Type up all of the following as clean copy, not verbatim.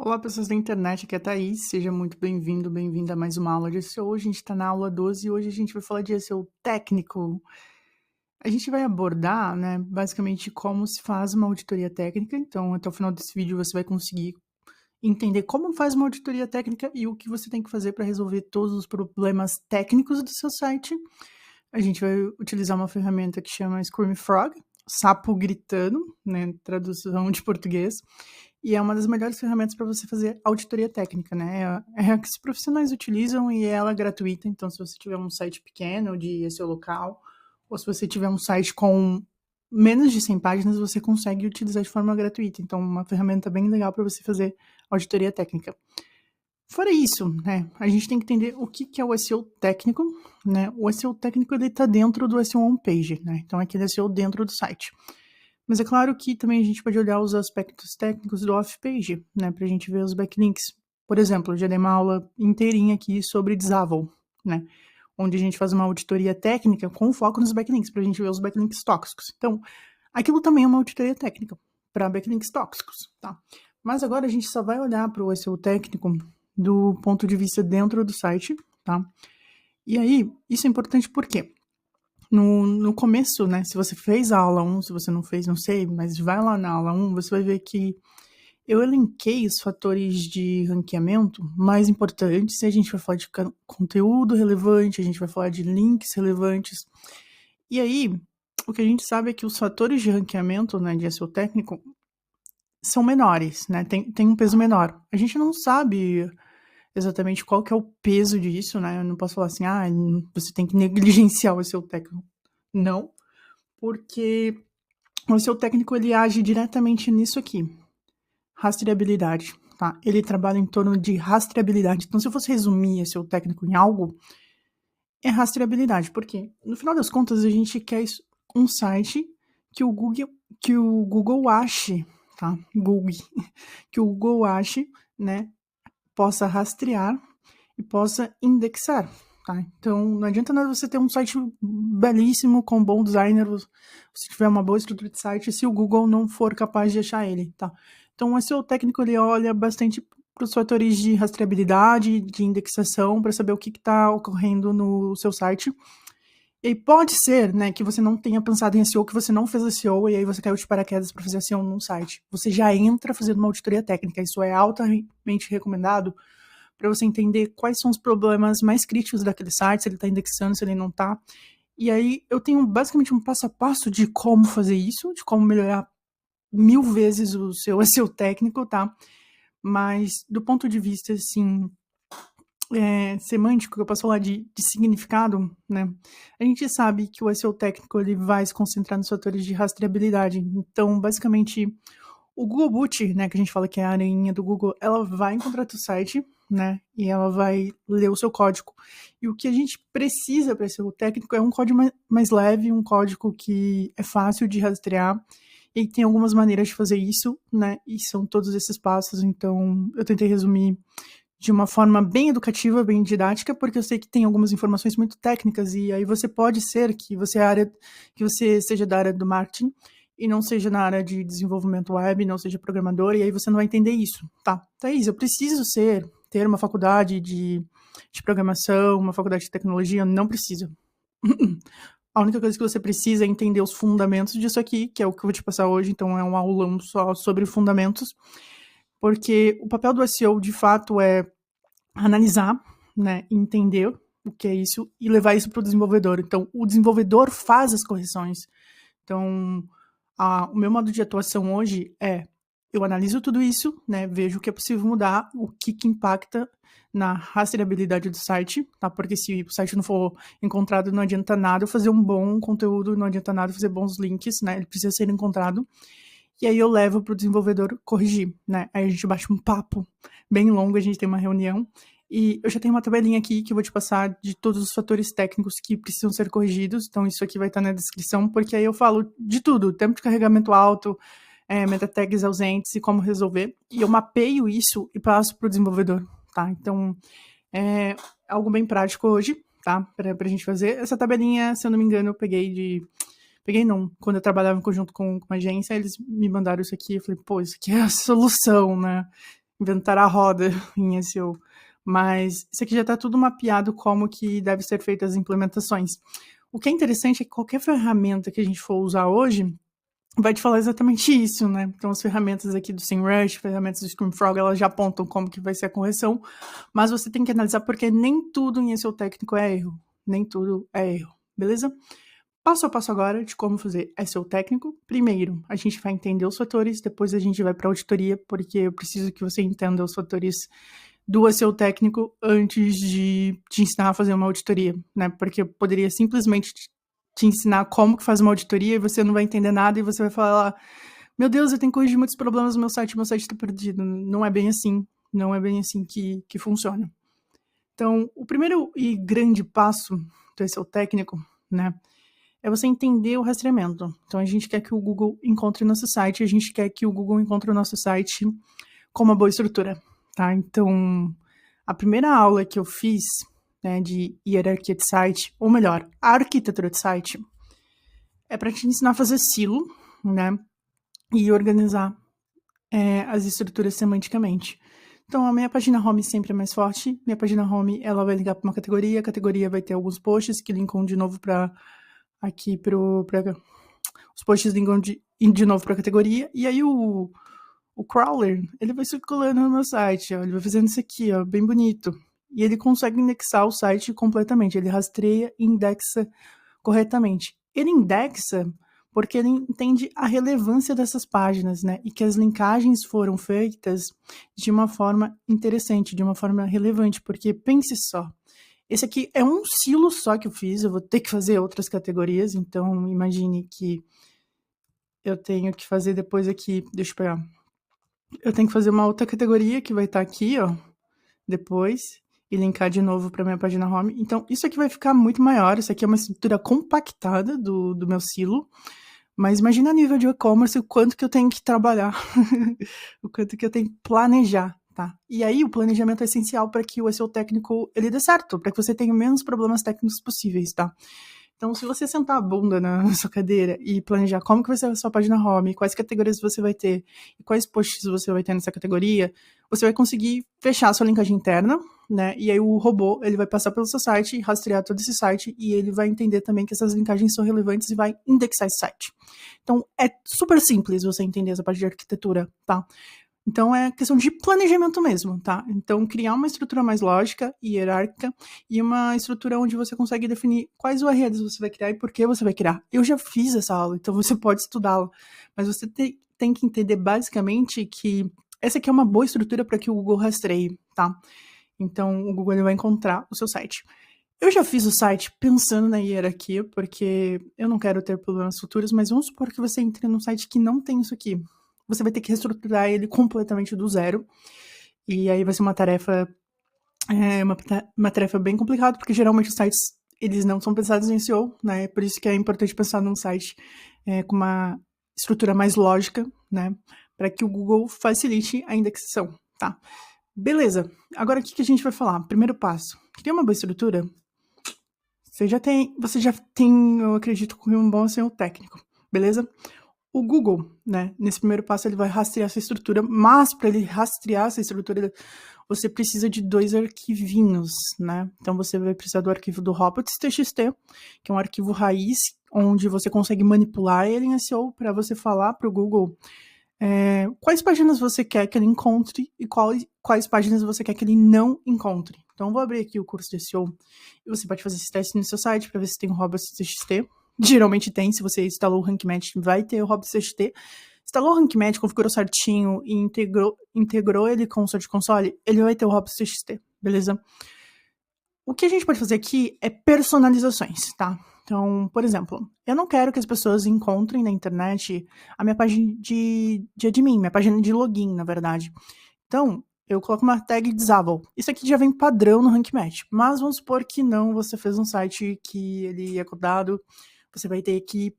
Olá, pessoas da internet, aqui é a Thaís, seja muito bem-vindo, bem-vinda a mais uma aula de SEO. Hoje a gente está na aula 12 e hoje a gente vai falar de SEO técnico. A gente vai abordar, né, basicamente como se faz uma auditoria técnica, então até o final desse vídeo você vai conseguir entender como faz uma auditoria técnica e o que você tem que fazer para resolver todos os problemas técnicos do seu site. A gente vai utilizar uma ferramenta que chama Screaming Frog, sapo gritando, né, tradução de português. E é uma das melhores ferramentas para você fazer auditoria técnica, né? É a que os profissionais utilizam e ela é gratuita. Então, se você tiver um site pequeno de SEO local, ou se você tiver um site com menos de 100 páginas, você consegue utilizar de forma gratuita. Então, uma ferramenta bem legal para você fazer auditoria técnica. Fora isso, né, a gente tem que entender o que é o SEO técnico, né? O SEO técnico, ele tá dentro do SEO on-page, né? Então, aquele SEO dentro do site. Mas é claro que também a gente pode olhar os aspectos técnicos do off-page, né, pra gente ver os backlinks. Por exemplo, eu já dei uma aula inteirinha aqui sobre Disavow, né, onde a gente faz uma auditoria técnica com foco nos backlinks, pra gente ver os backlinks tóxicos. Então, aquilo também é uma auditoria técnica para backlinks tóxicos, tá? Mas agora a gente só vai olhar para o SEO técnico do ponto de vista dentro do site, tá? E aí, isso é importante por quê? No começo, né, se você fez a aula 1, se você não fez, não sei, mas vai lá na aula 1, você vai ver que eu elenquei os fatores de ranqueamento mais importantes, e a gente vai falar de conteúdo relevante, a gente vai falar de links relevantes. E aí, o que a gente sabe é que os fatores de ranqueamento, né, de SEO técnico, são menores, né, tem um peso menor. A gente não sabe exatamente qual que é o peso disso, né, eu não posso falar assim, você tem que negligenciar o SEO técnico. Não, porque o SEO técnico ele age diretamente nisso aqui, rastreabilidade, tá? Ele trabalha em torno de rastreabilidade. Então, se eu fosse resumir SEO técnico em algo, é rastreabilidade, porque no final das contas a gente quer um site que o Google ache, tá? Que o Google ache, né, possa rastrear e possa indexar, tá? Então, não adianta nada você ter um site belíssimo, com bom designer, se tiver uma boa estrutura de site, se o Google não for capaz de achar ele, tá? Então, o SEO técnico, ele olha bastante para os fatores de rastreabilidade, de indexação, para saber o que está ocorrendo no seu site. E pode ser, né, que você não tenha pensado em SEO, que você não fez SEO, e aí você caiu de paraquedas para fazer SEO num site. Você já entra fazendo uma auditoria técnica, isso é altamente recomendado, para você entender quais são os problemas mais críticos daquele site, se ele está indexando, se ele não está. E aí eu tenho basicamente um passo a passo de como fazer isso, de como melhorar 1000 vezes o seu SEO técnico, tá? Mas do ponto de vista, assim, semântico, eu posso falar de significado, né? A gente sabe que o SEO técnico ele vai se concentrar nos fatores de rastreabilidade. Então, basicamente, o Google Boot, né, que a gente fala que é a aranha do Google, ela vai encontrar teu site, né, e ela vai ler o seu código. E o que a gente precisa para ser o técnico é um código mais leve, um código que é fácil de rastrear, e tem algumas maneiras de fazer isso, né, e são todos esses passos, então eu tentei resumir de uma forma bem educativa, bem didática, porque eu sei que tem algumas informações muito técnicas, e aí você pode ser que você seja da área do marketing, e não seja na área de desenvolvimento web, não seja programador, e aí você não vai entender isso, tá? Thaís, eu preciso ter uma faculdade de programação, uma faculdade de tecnologia? Não precisa. A única coisa que você precisa é entender os fundamentos disso aqui, que é o que eu vou te passar hoje, então é um aulão só sobre fundamentos, porque o papel do SEO, de fato, é analisar, né, entender o que é isso e levar isso para o desenvolvedor. Então, o desenvolvedor faz as correções. Então, o meu modo de atuação hoje é, eu analiso tudo isso, né, vejo o que é possível mudar, o que impacta na rastreabilidade do site, tá? Porque se o site não for encontrado, não adianta nada eu fazer um bom conteúdo, não adianta nada eu fazer bons links, né, ele precisa ser encontrado. E aí eu levo para o desenvolvedor corrigir, né, aí a gente bate um papo bem longo, a gente tem uma reunião, e eu já tenho uma tabelinha aqui que eu vou te passar de todos os fatores técnicos que precisam ser corrigidos. Então, isso aqui vai estar na descrição, porque aí eu falo de tudo. Tempo de carregamento alto, meta tags ausentes e como resolver. E eu mapeio isso e passo para o desenvolvedor, tá? Então, é algo bem prático hoje, tá? Para a gente fazer. Essa tabelinha, se eu não me engano, eu peguei não. Quando eu trabalhava em conjunto com uma agência, eles me mandaram isso aqui. Eu falei, pô, isso aqui é a solução, né? inventar a roda em SEO, mas isso aqui já está tudo mapeado como que deve ser feitas as implementações. O que é interessante é que qualquer ferramenta que a gente for usar hoje vai te falar exatamente isso, né? Então, as ferramentas aqui do SEMrush, ferramentas do ScreamFrog, elas já apontam como que vai ser a correção, mas você tem que analisar porque nem tudo em SEO técnico é erro, nem tudo é erro, beleza? Passo a passo agora de como fazer SEO técnico. Primeiro, a gente vai entender os fatores, depois a gente vai para a auditoria, porque eu preciso que você entenda os fatores do SEO técnico antes de te ensinar a fazer uma auditoria, né? Porque eu poderia simplesmente te ensinar como que faz uma auditoria e você não vai entender nada e você vai falar, meu Deus, eu tenho que corrigir muitos problemas no meu site está perdido. Não é bem assim, não é bem assim que funciona. Então, o primeiro e grande passo do SEO técnico, né, é você entender o rastreamento. Então, a gente quer que o Google encontre o nosso site, a gente quer que o Google encontre o nosso site com uma boa estrutura, tá? Então, a primeira aula que eu fiz, né, de hierarquia de site, ou melhor, arquitetura de site, é para te ensinar a fazer silo, né, e organizar as estruturas semanticamente. Então, a minha página home sempre é mais forte. Minha página home, ela vai ligar para uma categoria. A categoria vai ter alguns posts que linkam de novo para aqui os posts linkam de novo para a categoria. E aí o crawler, ele vai circulando no meu site, ó, ele vai fazendo isso aqui, ó, bem bonito. E ele consegue indexar o site completamente. Ele rastreia e indexa corretamente. Ele indexa porque ele entende a relevância dessas páginas, né? E que as linkagens foram feitas de uma forma interessante, de uma forma relevante, porque pense só, esse aqui é um silo só que eu fiz, eu vou ter que fazer outras categorias, então imagine que eu tenho que fazer depois aqui, deixa eu pegar, eu tenho que fazer uma outra categoria que vai estar aqui, ó, depois, e linkar de novo para minha página home. Então, isso aqui vai ficar muito maior, isso aqui é uma estrutura compactada do meu silo, mas imagina a nível de e-commerce o quanto que eu tenho que trabalhar, o quanto que eu tenho que planejar, tá? E aí o planejamento é essencial para que o SEO técnico ele dê certo, para que você tenha menos problemas técnicos possíveis, tá? Então, se você sentar a bunda na sua cadeira e planejar como que vai ser a sua página home, quais categorias você vai ter e quais posts você vai ter nessa categoria, você vai conseguir fechar a sua linkagem interna, né? E aí o robô, ele vai passar pelo seu site, rastrear todo esse site e ele vai entender também que essas linkagens são relevantes e vai indexar esse site. Então, é super simples você entender essa parte de arquitetura, tá? Então, é questão de planejamento mesmo, tá? Então, criar uma estrutura mais lógica e hierárquica e uma estrutura onde você consegue definir quais URLs você vai criar e por que você vai criar. Eu já fiz essa aula, então você pode estudá-la, mas você tem que entender basicamente que essa aqui é uma boa estrutura para que o Google rastreie, tá? Então, o Google ele vai encontrar o seu site. Eu já fiz o site pensando na hierarquia, porque eu não quero ter problemas futuros, mas vamos supor que você entre num site que não tem isso aqui. Você vai ter que reestruturar ele completamente do zero. E aí vai ser uma tarefa, uma tarefa bem complicada, porque geralmente os sites eles não são pensados em SEO, né? Por isso que é importante pensar num site com uma estrutura mais lógica, né? Para que o Google facilite a indexação, tá? Beleza. Agora o que a gente vai falar? Primeiro passo. Cria uma boa estrutura. Você já tem, eu acredito, um bom SEO técnico, beleza? O Google, né, nesse primeiro passo ele vai rastrear essa estrutura, mas para ele rastrear essa estrutura, você precisa de 2 arquivinhos, né? Então você vai precisar do arquivo do robots.txt, que é um arquivo raiz, onde você consegue manipular ele em SEO para você falar para o Google quais páginas você quer que ele encontre e quais páginas você quer que ele não encontre. Então, eu vou abrir aqui o curso de SEO e você pode fazer esse teste no seu site para ver se tem o robots.txt. Geralmente tem, se você instalou o RankMatch, vai ter o robots.txt. Instalou o RankMatch, configurou certinho e integrou ele com o Search Console, ele vai ter o robots.txt, beleza? O que a gente pode fazer aqui é personalizações, tá? Então, por exemplo, eu não quero que as pessoas encontrem na internet a minha página de admin, minha página de login, na verdade. Então, eu coloco uma tag disable. Isso aqui já vem padrão no RankMatch, mas vamos supor que não, você fez um site que ele é codado, você vai ter que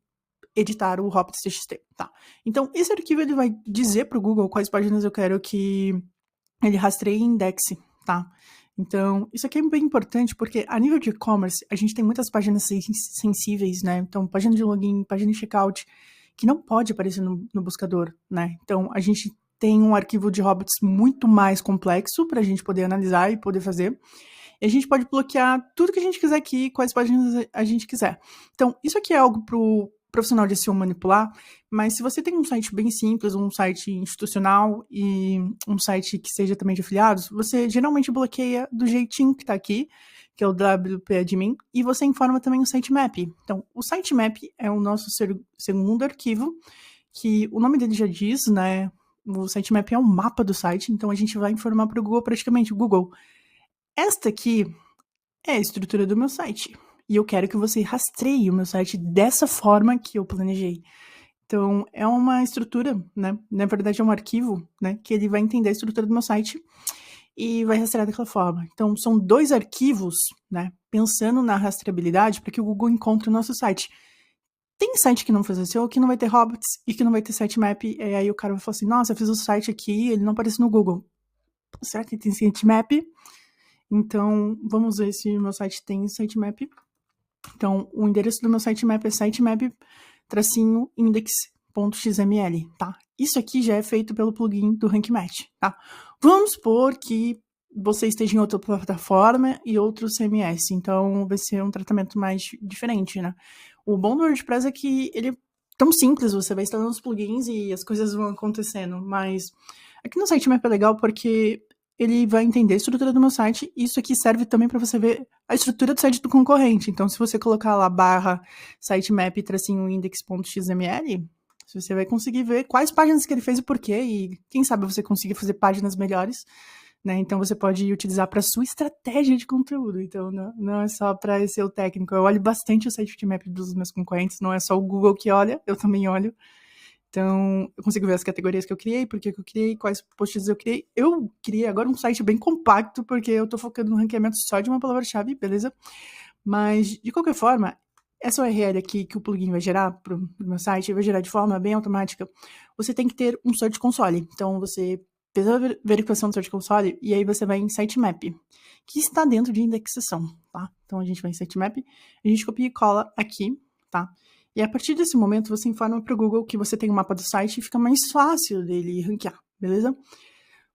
editar o robots.txt, tá? Então, esse arquivo ele vai dizer para o Google quais páginas eu quero que ele rastreie e indexe, tá? Então, isso aqui é bem importante porque a nível de e-commerce, a gente tem muitas páginas sensíveis, né? Então, página de login, página de checkout, que não pode aparecer no buscador, né? Então, a gente tem um arquivo de robots muito mais complexo para a gente poder analisar e poder fazer. E a gente pode bloquear tudo que a gente quiser aqui, quais páginas a gente quiser. Então, isso aqui é algo para o profissional de SEO manipular, mas se você tem um site bem simples, um site institucional e um site que seja também de afiliados, você geralmente bloqueia do jeitinho que está aqui, que é o WP-admin, e você informa também o sitemap. Então, o sitemap é o nosso segundo arquivo, que o nome dele já diz, né? O sitemap é um mapa do site, então a gente vai informar para o Google praticamente, o Google, esta aqui é a estrutura do meu site, e eu quero que você rastreie o meu site dessa forma que eu planejei. Então, é uma estrutura, né? Na verdade, é um arquivo, né? Que ele vai entender a estrutura do meu site e vai rastrear daquela forma. Então, são 2 arquivos, né? Pensando na rastreabilidade para que o Google encontre o nosso site. Tem site que não faz SEO, que não vai ter robots e que não vai ter sitemap, e aí o cara vai falar assim, nossa, eu fiz o site aqui, ele não aparece no Google. Será que tem sitemap? Então, vamos ver se o meu site tem sitemap. Então, o endereço do meu sitemap é sitemap-index.xml, tá? Isso aqui já é feito pelo plugin do RankMatch, tá? Vamos supor que você esteja em outra plataforma e outro CMS, então vai ser um tratamento mais diferente, né? O bom do WordPress é que ele é tão simples, você vai instalando os plugins e as coisas vão acontecendo, mas aqui no sitemap é legal porque ele vai entender a estrutura do meu site, e isso aqui serve também para você ver a estrutura do site do concorrente. Então, se você colocar lá /sitemap-index.xml, você vai conseguir ver quais páginas que ele fez e por quê, e quem sabe você conseguir fazer páginas melhores, né? Então, você pode utilizar para sua estratégia de conteúdo. Então, não é só para ser o técnico. Eu olho bastante o sitemap dos meus concorrentes, não é só o Google que olha, eu também olho. Então, eu consigo ver as categorias que eu criei, por que eu criei, quais posts eu criei. Eu criei agora um site bem compacto, porque eu tô focando no ranqueamento só de uma palavra-chave, beleza? Mas, de qualquer forma, essa URL aqui que o plugin vai gerar pro meu site, vai gerar de forma bem automática. Você tem que ter um Search Console. Então, você fez a verificação do Search Console, e aí você vai em Sitemap, que está dentro de indexação, tá? Então, a gente vai em Sitemap, a gente copia e cola aqui, tá? E a partir desse momento, você informa para o Google que você tem um mapa do site e fica mais fácil dele ranquear, beleza?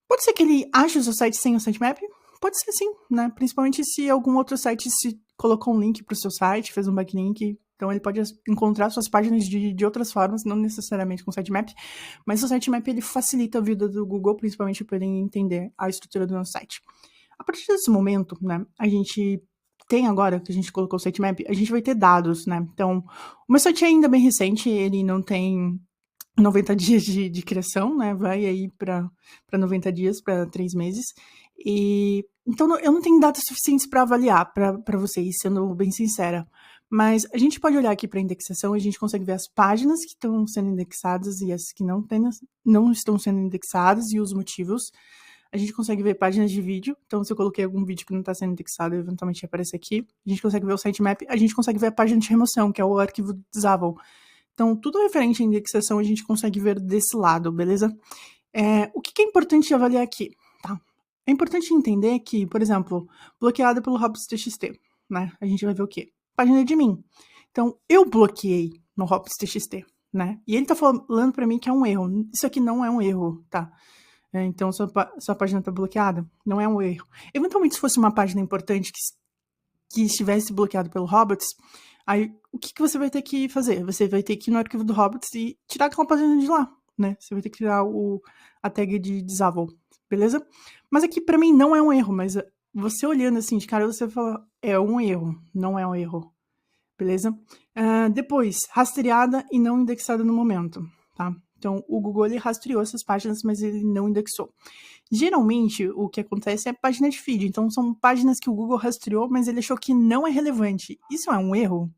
Pode ser que ele ache o seu site sem o sitemap? Pode ser sim, né? Principalmente se algum outro site se colocou um link para o seu site, fez um backlink, então ele pode encontrar suas páginas de outras formas, não necessariamente com o sitemap, mas o sitemap ele facilita a vida do Google, principalmente para ele entender a estrutura do nosso site. A partir desse momento, né, a gente tem agora, que a gente colocou o sitemap, a gente vai ter dados, né? Então, o meu site é ainda bem recente, ele não tem 90 dias de criação, né? Vai aí para 90 dias, para 3 meses. E então eu não tenho dados suficientes para avaliar para vocês, sendo bem sincera. Mas a gente pode olhar aqui para a indexação e a gente consegue ver as páginas que estão sendo indexadas e as que não estão sendo indexadas e os motivos. A gente consegue ver páginas de vídeo, então se eu coloquei algum vídeo que não está sendo indexado, eventualmente vai aparecer aqui. A gente consegue ver o sitemap, a gente consegue ver a página de remoção, que é o arquivo disable. Então, tudo referente à indexação a gente consegue ver desse lado, beleza? O que é importante avaliar aqui, tá? É importante entender que, por exemplo, bloqueada pelo robots.txt, né? A gente vai ver o quê? Página de mim. Então, eu bloqueei no robots.txt, né? E ele tá falando para mim que é um erro. Isso aqui não é um erro, tá? Então, sua página está bloqueada, não é um erro. Eventualmente, se fosse uma página importante que estivesse bloqueado pelo robots, aí o que você vai ter que fazer? Você vai ter que ir no arquivo do robots e tirar aquela página de lá, né? Você vai ter que tirar a tag de disable, beleza? Mas aqui, para mim, não é um erro, mas você olhando assim de cara, você fala, é um erro, não é um erro, beleza? Depois, rastreada e não indexada no momento, tá? Então, o Google ele rastreou essas páginas, mas ele não indexou. Geralmente, o que acontece é página de feed. Então, são páginas que o Google rastreou, mas ele achou que não é relevante. Isso é um erro?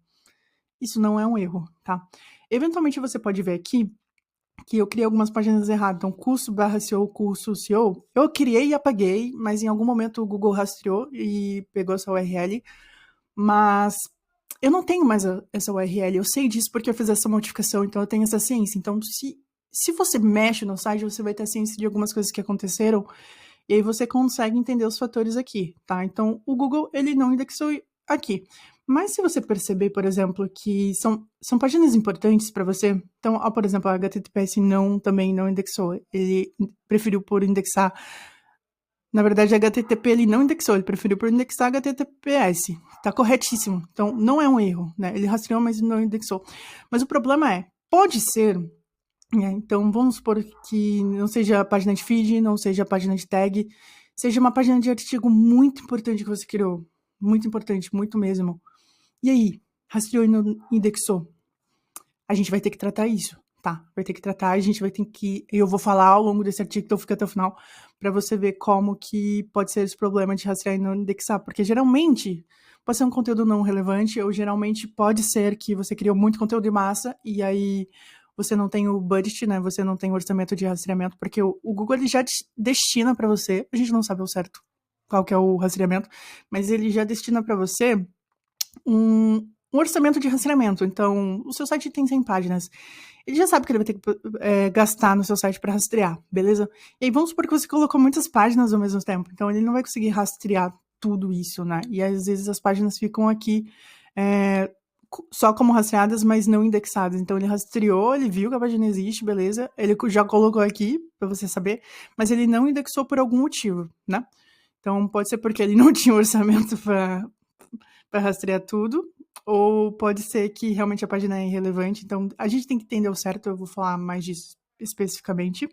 Isso não é um erro, tá? Eventualmente, você pode ver aqui que eu criei algumas páginas erradas. Então, curso/SEO, curso SEO. Eu criei e apaguei, mas em algum momento o Google rastreou e pegou essa URL. Mas eu não tenho mais essa URL. Eu sei disso porque eu fiz essa modificação, então eu tenho essa ciência. Então, se você mexe no site, você vai ter ciência de algumas coisas que aconteceram, e aí você consegue entender os fatores aqui, tá? Então, o Google, ele não indexou aqui. Mas se você perceber, por exemplo, que são páginas importantes para você, então, ó, por exemplo, a HTTPS também não indexou, ele preferiu por indexar, na verdade, a HTTP ele não indexou, ele preferiu por indexar HTTPS, tá corretíssimo, então não é um erro, né, ele rastreou, mas não indexou. Mas o problema pode ser, né, então vamos supor que não seja a página de feed, não seja a página de tag, seja uma página de artigo muito importante que você criou, muito importante, muito mesmo. E aí, rastreou e não indexou? A gente vai ter que tratar isso, tá? Vai ter que tratar, a gente vai ter que... Eu vou falar ao longo desse artigo, então fica até o final, para você ver como que pode ser esse problema de rastrear e não indexar, porque geralmente pode ser um conteúdo não relevante, ou geralmente pode ser que você criou muito conteúdo em massa, e aí você não tem o budget, né? Você não tem o orçamento de rastreamento, porque o Google ele já destina para você, a gente não sabe ao certo qual que é o rastreamento, mas ele já destina para você um orçamento de rastreamento. Então, o seu site tem 100 páginas. Ele já sabe que ele vai ter que gastar no seu site para rastrear, beleza? E aí, vamos supor que você colocou muitas páginas ao mesmo tempo. Então, ele não vai conseguir rastrear tudo isso, né? E às vezes as páginas ficam aqui só como rastreadas, mas não indexadas. Então, ele rastreou, ele viu que a página existe, beleza? Ele já colocou aqui, para você saber, mas ele não indexou por algum motivo, né? Então, pode ser porque ele não tinha orçamento para rastrear tudo, ou pode ser que realmente a página é irrelevante. Então, a gente tem que entender o certo, eu vou falar mais disso especificamente.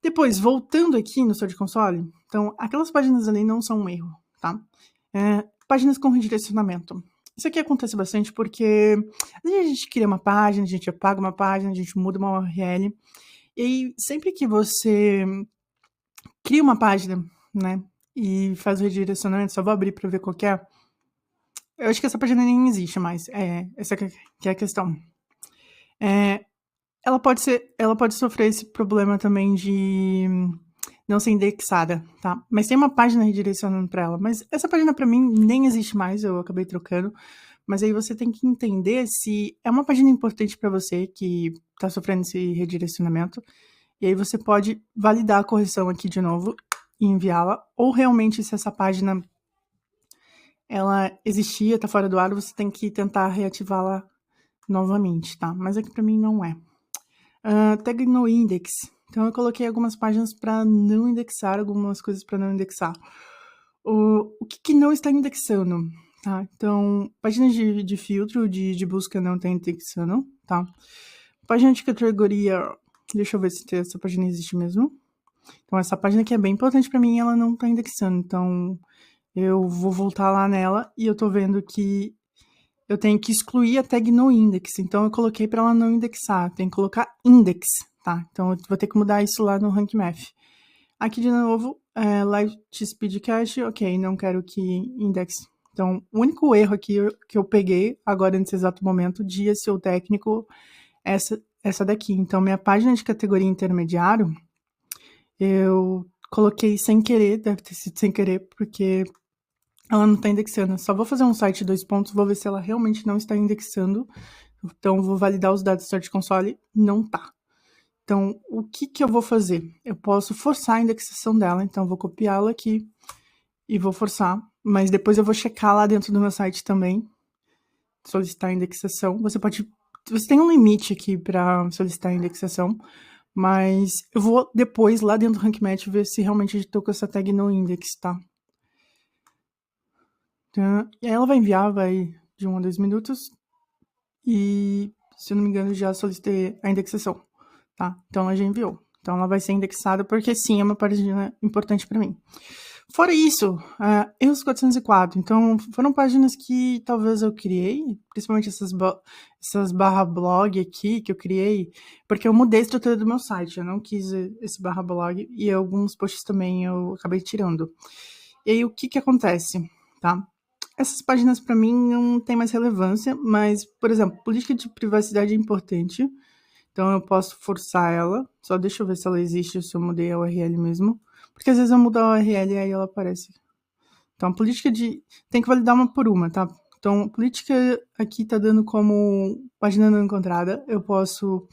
Depois, voltando aqui no Search Console, então, aquelas páginas ali não são um erro, tá? Páginas com redirecionamento. Isso aqui acontece bastante porque às vezes a gente cria uma página, a gente apaga uma página, a gente muda uma URL, e aí, sempre que você cria uma página, né, e faz o redirecionamento, só vou abrir para ver qual que é. Eu acho que essa página nem existe mais. Essa que é a questão. Ela pode sofrer esse problema também de não ser indexada, tá? Mas tem uma página redirecionando para ela. Mas essa página para mim nem existe mais, eu acabei trocando. Mas aí você tem que entender se é uma página importante para você que está sofrendo esse redirecionamento. E aí você pode validar a correção aqui de novo e enviá-la. Ou realmente se essa página ela existia, tá fora do ar, você tem que tentar reativá-la novamente, tá? Mas aqui pra mim não é. Tag no index. Então eu coloquei algumas páginas para não indexar, algumas coisas para não indexar. O que não está indexando, tá? Então, páginas de filtro, de busca não está indexando, tá? Página de categoria, deixa eu ver se essa página existe mesmo. Então, essa página que é bem importante para mim, ela não está indexando. Então, eu vou voltar lá nela e eu tô vendo que eu tenho que excluir a tag no index. Então, eu coloquei para ela não indexar. Tem que colocar index, tá? Então, eu vou ter que mudar isso lá no Rank Math. Aqui, de novo, Light Speed Cache. Ok, não quero que indexe. Então, o único erro aqui que eu peguei agora nesse exato momento de SEO técnico é essa daqui. Então, minha página de categoria intermediário, eu coloquei sem querer, deve ter sido sem querer, porque ela não está indexando. Só vou fazer um site 2 pontos, vou ver se ela realmente não está indexando. Então, vou validar os dados do Search Console. Não tá. Então, o que eu vou fazer? Eu posso forçar a indexação dela. Então, eu vou copiá-la aqui e vou forçar. Mas depois eu vou checar lá dentro do meu site também. Solicitar a indexação. Você tem um limite aqui para solicitar a indexação. Mas eu vou depois, lá dentro do Rank Math, ver se realmente eu estou com essa tag no index, tá? Então, e aí ela vai enviar, vai de 1 a 2 minutos. E, se eu não me engano, já solicitei a indexação, tá? Então, ela já enviou. Então, ela vai ser indexada porque, sim, é uma página importante para mim. Fora isso, erros 404. Então, foram páginas que talvez eu criei, principalmente essas barra blog aqui que eu criei, porque eu mudei a estrutura do meu site. Eu não quis esse barra blog e alguns posts também eu acabei tirando. E aí, o que acontece, tá? Essas páginas para mim não tem mais relevância, mas, por exemplo, política de privacidade é importante, então eu posso forçar ela. Só deixa eu ver se ela existe, se eu mudei a URL mesmo, porque às vezes eu mudo a URL e aí ela aparece. Então, política tem que validar uma por uma, tá? Então, política aqui tá dando como página não encontrada, eu posso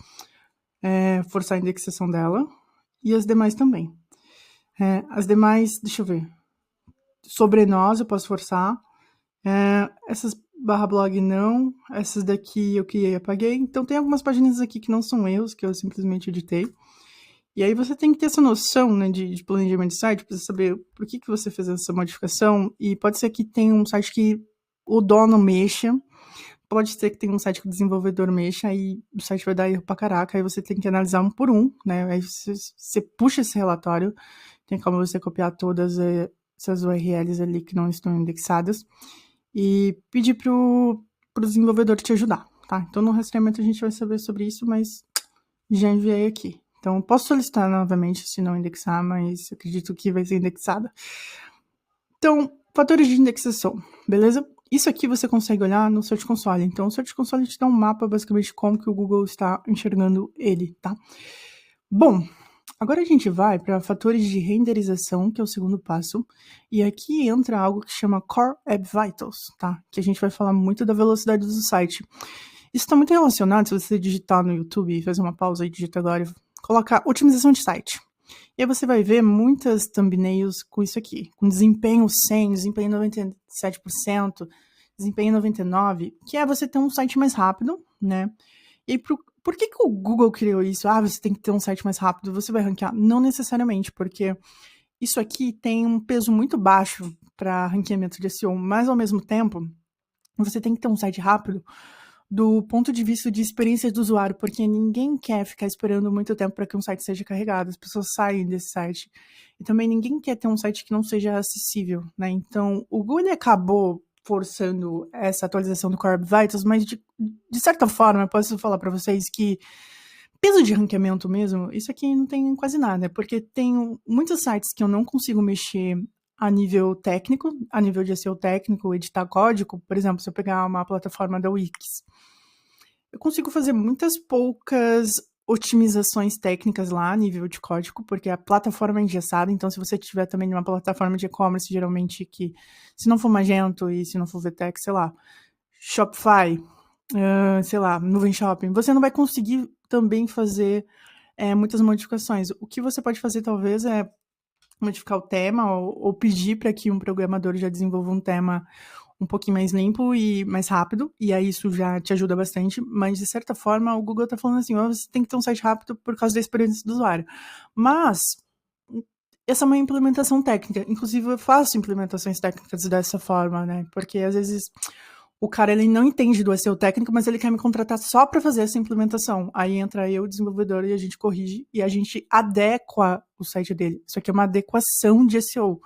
forçar a indexação dela, e as demais também. As demais, deixa eu ver. Sobre nós, eu posso forçar. Essas blog não, essas daqui eu criei e apaguei. Então tem algumas páginas aqui que não são erros, que eu simplesmente editei. E aí você tem que ter essa noção, né, de planejamento de site, para saber por que você fez essa modificação. E pode ser que tenha um site que o dono mexa, pode ser que tenha um site que o desenvolvedor mexa, e o site vai dar erro pra caraca, aí você tem que analisar um por um, né, aí você puxa esse relatório, tem como você copiar todas essas URLs ali que não estão indexadas, e pedir pro desenvolvedor te ajudar, tá? Então no rastreamento a gente vai saber sobre isso, mas já enviei aqui. Então, posso solicitar novamente se não indexar, mas acredito que vai ser indexada. Então, fatores de indexação, beleza? Isso aqui você consegue olhar no Search Console. Então, o Search Console te dá um mapa, basicamente, de como que o Google está enxergando ele, tá? Bom, agora a gente vai para fatores de renderização, que é o segundo passo. E aqui entra algo que chama Core App Vitals, tá? Que a gente vai falar muito da velocidade do site. Isso está muito relacionado, se você digitar no YouTube e fazer uma pausa e digita agora, colocar otimização de site. E aí você vai ver muitas thumbnails com isso aqui, com desempenho 100, desempenho 97%, desempenho 99%, que é você ter um site mais rápido, né? E aí, por que o Google criou isso? Ah, você tem que ter um site mais rápido, você vai ranquear? Não necessariamente, porque isso aqui tem um peso muito baixo para ranqueamento de SEO, mas ao mesmo tempo, você tem que ter um site rápido do ponto de vista de experiência do usuário, porque ninguém quer ficar esperando muito tempo para que um site seja carregado, as pessoas saem desse site. E também ninguém quer ter um site que não seja acessível, né? Então, o Google acabou forçando essa atualização do Core Vitals, mas de certa forma, eu posso falar para vocês que peso de ranqueamento mesmo, isso aqui não tem quase nada, porque tem muitos sites que eu não consigo mexer a nível técnico, a nível de SEO técnico, editar código. Por exemplo, se eu pegar uma plataforma da Wix, eu consigo fazer muitas poucas otimizações técnicas lá a nível de código, porque a plataforma é engessada. Então, se você tiver também uma plataforma de e-commerce, geralmente que, se não for Magento e se não for VTEX, sei lá, Shopify, sei lá, Nuvem Shopping, você não vai conseguir também fazer muitas modificações. O que você pode fazer, talvez, é modificar o tema ou pedir para que um programador já desenvolva um tema um pouquinho mais limpo e mais rápido, e aí isso já te ajuda bastante, mas de certa forma o Google tá falando assim, oh, você tem que ter um site rápido por causa da experiência do usuário. Mas essa é uma implementação técnica, inclusive eu faço implementações técnicas dessa forma, né, porque às vezes o cara, ele não entende do SEO técnico, mas ele quer me contratar só para fazer essa implementação. Aí entra eu, o desenvolvedor, e a gente corrige e a gente adequa o site dele. Isso aqui é uma adequação de SEO.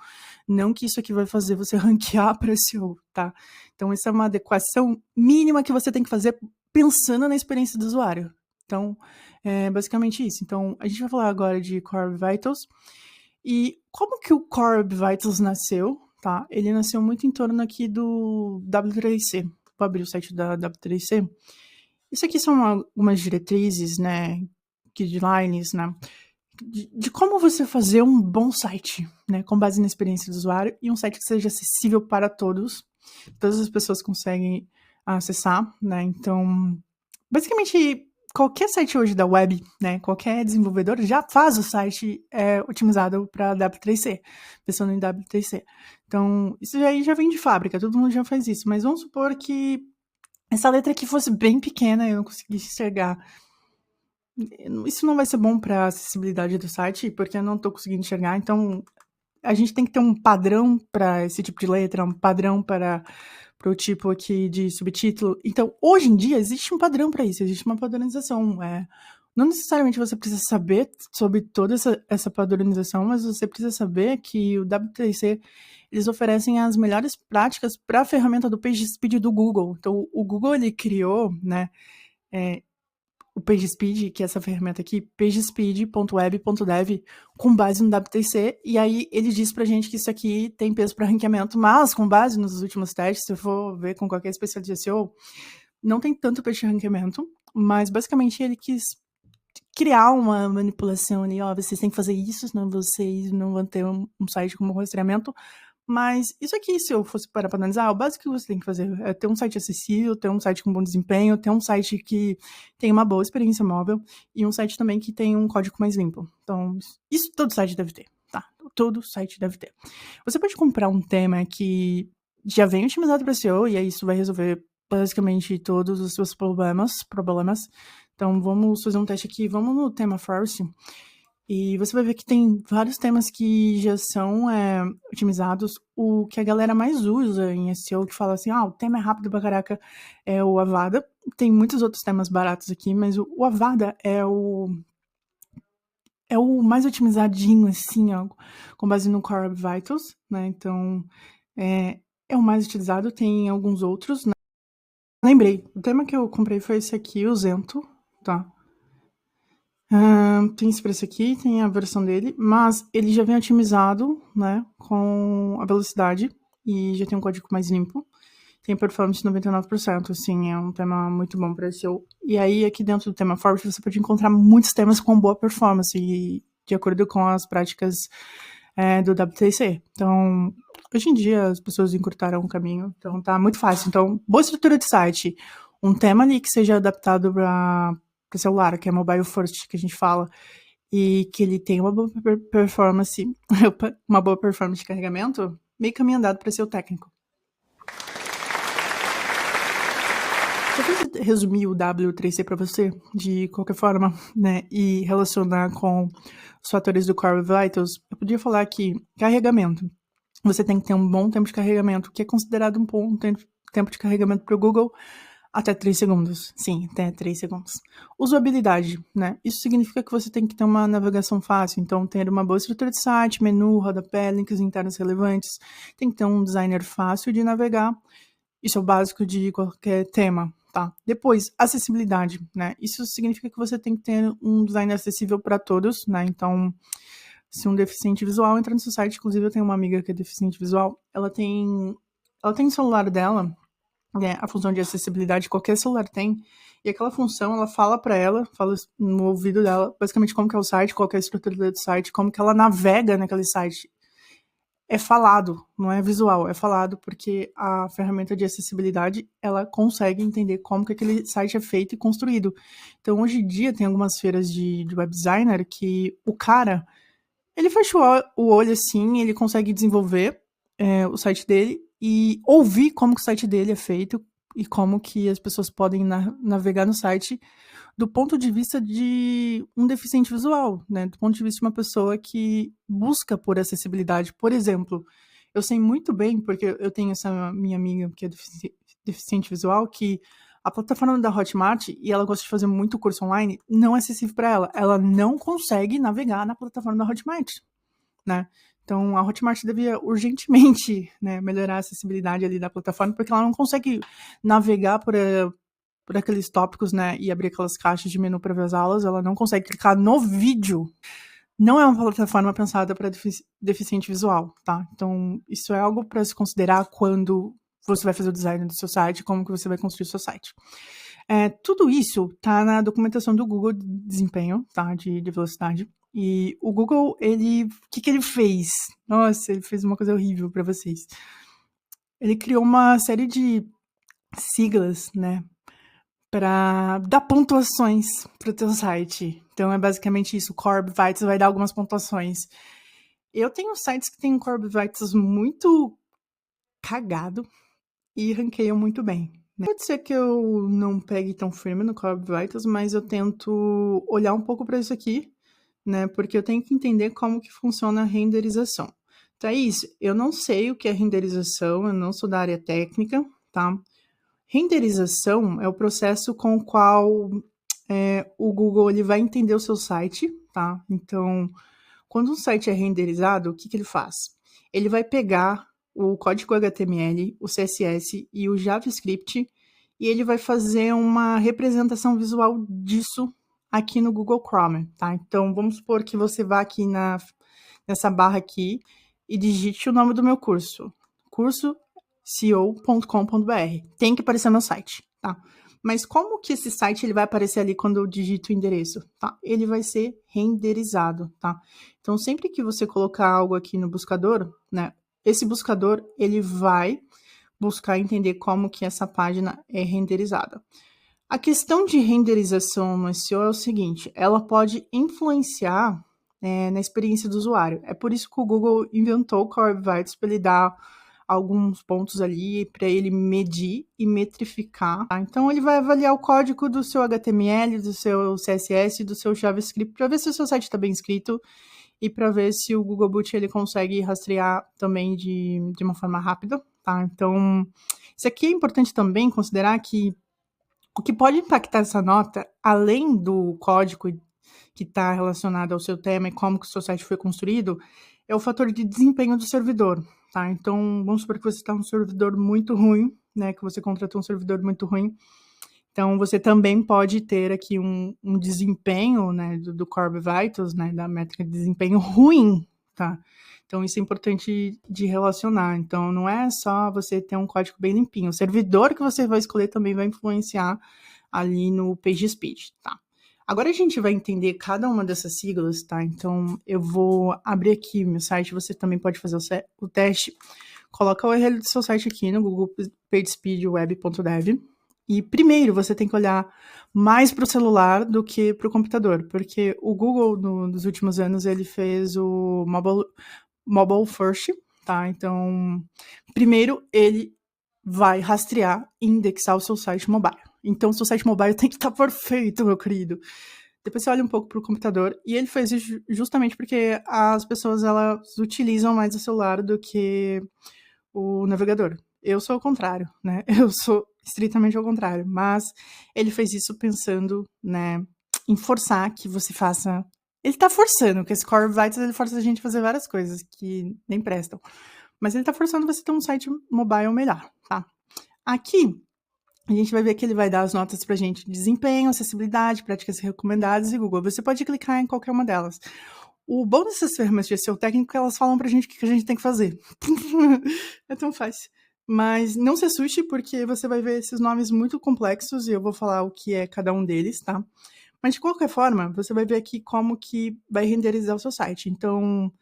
Não que isso aqui vai fazer você ranquear para SEO, tá? Então, isso é uma adequação mínima que você tem que fazer pensando na experiência do usuário. Então, é basicamente isso. Então, a gente vai falar agora de Core Vitals. E como que o Core Vitals nasceu? Tá? Ele nasceu muito em torno aqui do W3C. Vou abrir o site da W3C. Isso aqui são algumas diretrizes, né, guidelines, né, de como você fazer um bom site, né, com base na experiência do usuário e um site que seja acessível para todos. Todas as pessoas conseguem acessar, né, então, basicamente, qualquer site hoje da web, né, qualquer desenvolvedor já faz o site otimizado para W3C, pensando em W3C. Então, isso aí já vem de fábrica, todo mundo já faz isso. Mas vamos supor que essa letra aqui fosse bem pequena e eu não conseguisse enxergar. Isso não vai ser bom para a acessibilidade do site, porque eu não estou conseguindo enxergar. Então, a gente tem que ter um padrão para esse tipo de letra, um padrão para o tipo aqui de subtítulo. Então, hoje em dia, existe um padrão para isso, existe uma padronização. Não necessariamente você precisa saber sobre toda essa padronização, mas você precisa saber que o W3C, eles oferecem as melhores práticas para a ferramenta do PageSpeed do Google. Então, o Google, ele criou, né, o PageSpeed, que é essa ferramenta aqui, pagespeed.web.dev, com base no WTC, e aí ele diz pra gente que isso aqui tem peso para ranqueamento, mas com base nos últimos testes, se eu for ver com qualquer especialista de SEO, não tem tanto peso de ranqueamento, mas basicamente ele quis criar uma manipulação ali, ó, vocês têm que fazer isso, senão vocês não vão ter um site com bom rastreamento. Mas isso aqui, se eu fosse parar para analisar, o básico que você tem que fazer é ter um site acessível, ter um site com bom desempenho, ter um site que tem uma boa experiência móvel e um site também que tem um código mais limpo. Então, isso todo site deve ter, tá? Todo site deve ter. Você pode comprar um tema que já vem otimizado para SEO, e aí isso vai resolver basicamente todos os seus problemas. Então, vamos fazer um teste aqui. Vamos no tema Forest. E você vai ver que tem vários temas que já são otimizados. O que a galera mais usa em SEO, que fala assim, o tema é rápido pra caraca, é o Avada. Tem muitos outros temas baratos aqui, mas o Avada é o mais otimizadinho, assim, ó, com base no Core Web Vitals, né? Então, é o mais utilizado. Tem alguns outros, né? Lembrei, o tema que eu comprei foi esse aqui, o Zento, tá? Tem esse preço aqui, tem a versão dele, mas ele já vem otimizado, né, com a velocidade e já tem um código mais limpo. Tem performance de 99%, assim, é um tema muito bom para SEO. E aí, aqui dentro do tema Forest, você pode encontrar muitos temas com boa performance, e de acordo com as práticas do WTC. Então, hoje em dia, as pessoas encurtaram o caminho, então tá muito fácil. Então, boa estrutura de site, um tema ali que seja adaptado para celular, que é mobile first, que a gente fala, e que ele tenha uma boa performance, uma boa performance de carregamento, meio caminho andado para ser o técnico. Eu resumir o W3C para você, de qualquer forma, né, e relacionar com os fatores do Core Vitals. Eu podia falar que carregamento, você tem que ter um bom tempo de carregamento, que é considerado um bom tempo de carregamento para o Google, até 3 segundos. Sim, até 3 segundos. Usabilidade, né? Isso significa que você tem que ter uma navegação fácil, então ter uma boa estrutura de site, menu, rodapé, links internos relevantes, tem que ter um designer fácil de navegar. Isso é o básico de qualquer tema, tá? Depois, acessibilidade, né? Isso significa que você tem que ter um design acessível para todos, né? Então, se um deficiente visual entra no seu site, inclusive eu tenho uma amiga que é deficiente visual, ela tem no celular dela, a função de acessibilidade, qualquer celular tem, e aquela função, ela fala para ela, fala no ouvido dela, basicamente como que é o site, qual que é a estrutura do site, como que ela navega naquele site. É falado, não é visual, é falado, porque a ferramenta de acessibilidade, ela consegue entender como que aquele site é feito e construído. Então, hoje em dia, tem algumas feiras de web designer que o cara, ele fecha o olho assim, ele consegue desenvolver o site dele e ouvir como que o site dele é feito e como que as pessoas podem navegar no site do ponto de vista de um deficiente visual, né? Do ponto de vista de uma pessoa que busca por acessibilidade. Por exemplo, eu sei muito bem, porque eu tenho essa minha amiga que é deficiente visual, que a plataforma da Hotmart, e ela gosta de fazer muito curso online, não é acessível para ela. Ela não consegue navegar na plataforma da Hotmart, né? Então, a Hotmart devia urgentemente, né, melhorar a acessibilidade ali da plataforma, porque ela não consegue navegar por aqueles tópicos, né, e abrir aquelas caixas de menu para ver as aulas, ela não consegue clicar no vídeo. Não é uma plataforma pensada para deficiente visual, tá? Então, isso é algo para se considerar quando você vai fazer o design do seu site, como que você vai construir o seu site. Tudo isso tá na documentação do Google de desempenho, tá? De velocidade. E o Google, o que ele fez? Nossa, ele fez uma coisa horrível para vocês. Ele criou uma série de siglas, né, para dar pontuações para o teu site. Então, é basicamente isso. Core Vitals vai dar algumas pontuações. Eu tenho sites que têm Core Vitals muito cagado e ranqueiam muito bem, né? Pode ser que eu não pegue tão firme no Core Vitals, mas eu tento olhar um pouco para isso aqui, né? Porque eu tenho que entender como que funciona a renderização. Thaís, eu não sei o que é renderização, eu não sou da área técnica, tá? Renderização é o processo com o qual o Google ele vai entender o seu site, tá? Então, quando um site é renderizado, o que ele faz? Ele vai pegar o código HTML, o CSS e o JavaScript e ele vai fazer uma representação visual disso aqui no Google Chrome, tá? Então, vamos supor que você vá aqui nessa barra aqui e digite o nome do meu curso. Curso co.com.br. Tem que aparecer no site, tá? Mas como que esse site ele vai aparecer ali quando eu digito o endereço, tá? Ele vai ser renderizado, tá? Então, sempre que você colocar algo aqui no buscador, né? Esse buscador, ele vai buscar entender como que essa página é renderizada. A questão de renderização no SEO é o seguinte, ela pode influenciar na experiência do usuário. É por isso que o Google inventou o Core Vitals para ele dar alguns pontos ali para ele medir e metrificar, tá? Então ele vai avaliar o código do seu HTML, do seu CSS, do seu JavaScript, para ver se o seu site está bem escrito e para ver se o Googlebot ele consegue rastrear também de uma forma rápida, tá? Então, isso aqui é importante também considerar que o que pode impactar essa nota, além do código que está relacionado ao seu tema e como que o seu site foi construído, é o fator de desempenho do servidor, tá? Então, vamos supor que você está num servidor muito ruim, né? Que você contratou um servidor muito ruim. Então, você também pode ter aqui um desempenho, né, do Core Vitals, né, da métrica de desempenho ruim, tá? Então, isso é importante de relacionar. Então, não é só você ter um código bem limpinho. O servidor que você vai escolher também vai influenciar ali no PageSpeed, tá? Agora a gente vai entender cada uma dessas siglas, tá? Então, eu vou abrir aqui o meu site, você também pode fazer o teste. Coloca o URL do seu site aqui no Google PageSpeedWeb.dev. E primeiro você tem que olhar mais para o celular do que para o computador, porque o Google, nos últimos anos, ele fez o mobile first, tá? Então, primeiro ele vai rastrear e indexar o seu site mobile. Então, o seu site mobile tem que estar perfeito, meu querido. Depois você olha um pouco para o computador, e ele fez isso justamente porque as pessoas, elas utilizam mais o celular do que o navegador. Eu sou o contrário, né? Eu sou estritamente ao contrário, mas ele fez isso pensando, né, em forçar que você faça. Ele tá forçando, porque esse Core Vitals, ele força a gente a fazer várias coisas que nem prestam. Mas ele tá forçando você a ter um site mobile melhor, tá? Aqui, a gente vai ver que ele vai dar as notas pra gente de desempenho, acessibilidade, práticas recomendadas e Google. Você pode clicar em qualquer uma delas. O bom dessas ferramentas de SEO técnico é que elas falam pra gente o que a gente tem que fazer. É tão fácil. Mas não se assuste, porque você vai ver esses nomes muito complexos e eu vou falar o que é cada um deles, tá? Mas de qualquer forma, você vai ver aqui como que vai renderizar o seu site. Então,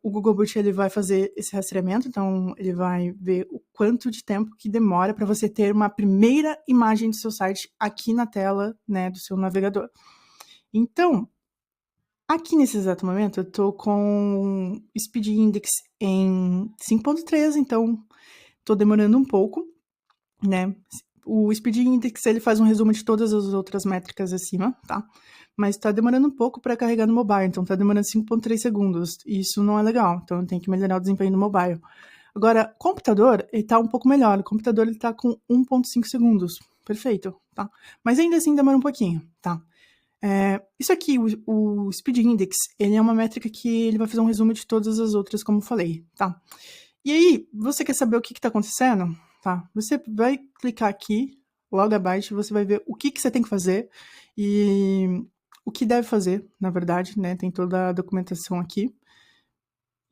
o Googlebot ele vai fazer esse rastreamento, então ele vai ver o quanto de tempo que demora para você ter uma primeira imagem do seu site aqui na tela, né, do seu navegador. Então, aqui nesse exato momento, eu tô com Speed Index em 5.3, então tô demorando um pouco, né? O Speed Index, ele faz um resumo de todas as outras métricas acima, tá? Mas tá demorando um pouco para carregar no mobile, então tá demorando 5.3 segundos. E isso não é legal, então tem que melhorar o desempenho no mobile. Agora, computador, ele tá um pouco melhor. O computador, ele tá com 1.5 segundos. Perfeito, tá? Mas ainda assim demora um pouquinho, tá? Isso aqui, o Speed Index, ele é uma métrica que ele vai fazer um resumo de todas as outras, como eu falei, tá? E aí, você quer saber o que está acontecendo? Tá? Você vai clicar aqui, logo abaixo, você vai ver o que você tem que fazer e o que deve fazer, na verdade, né? Tem toda a documentação aqui,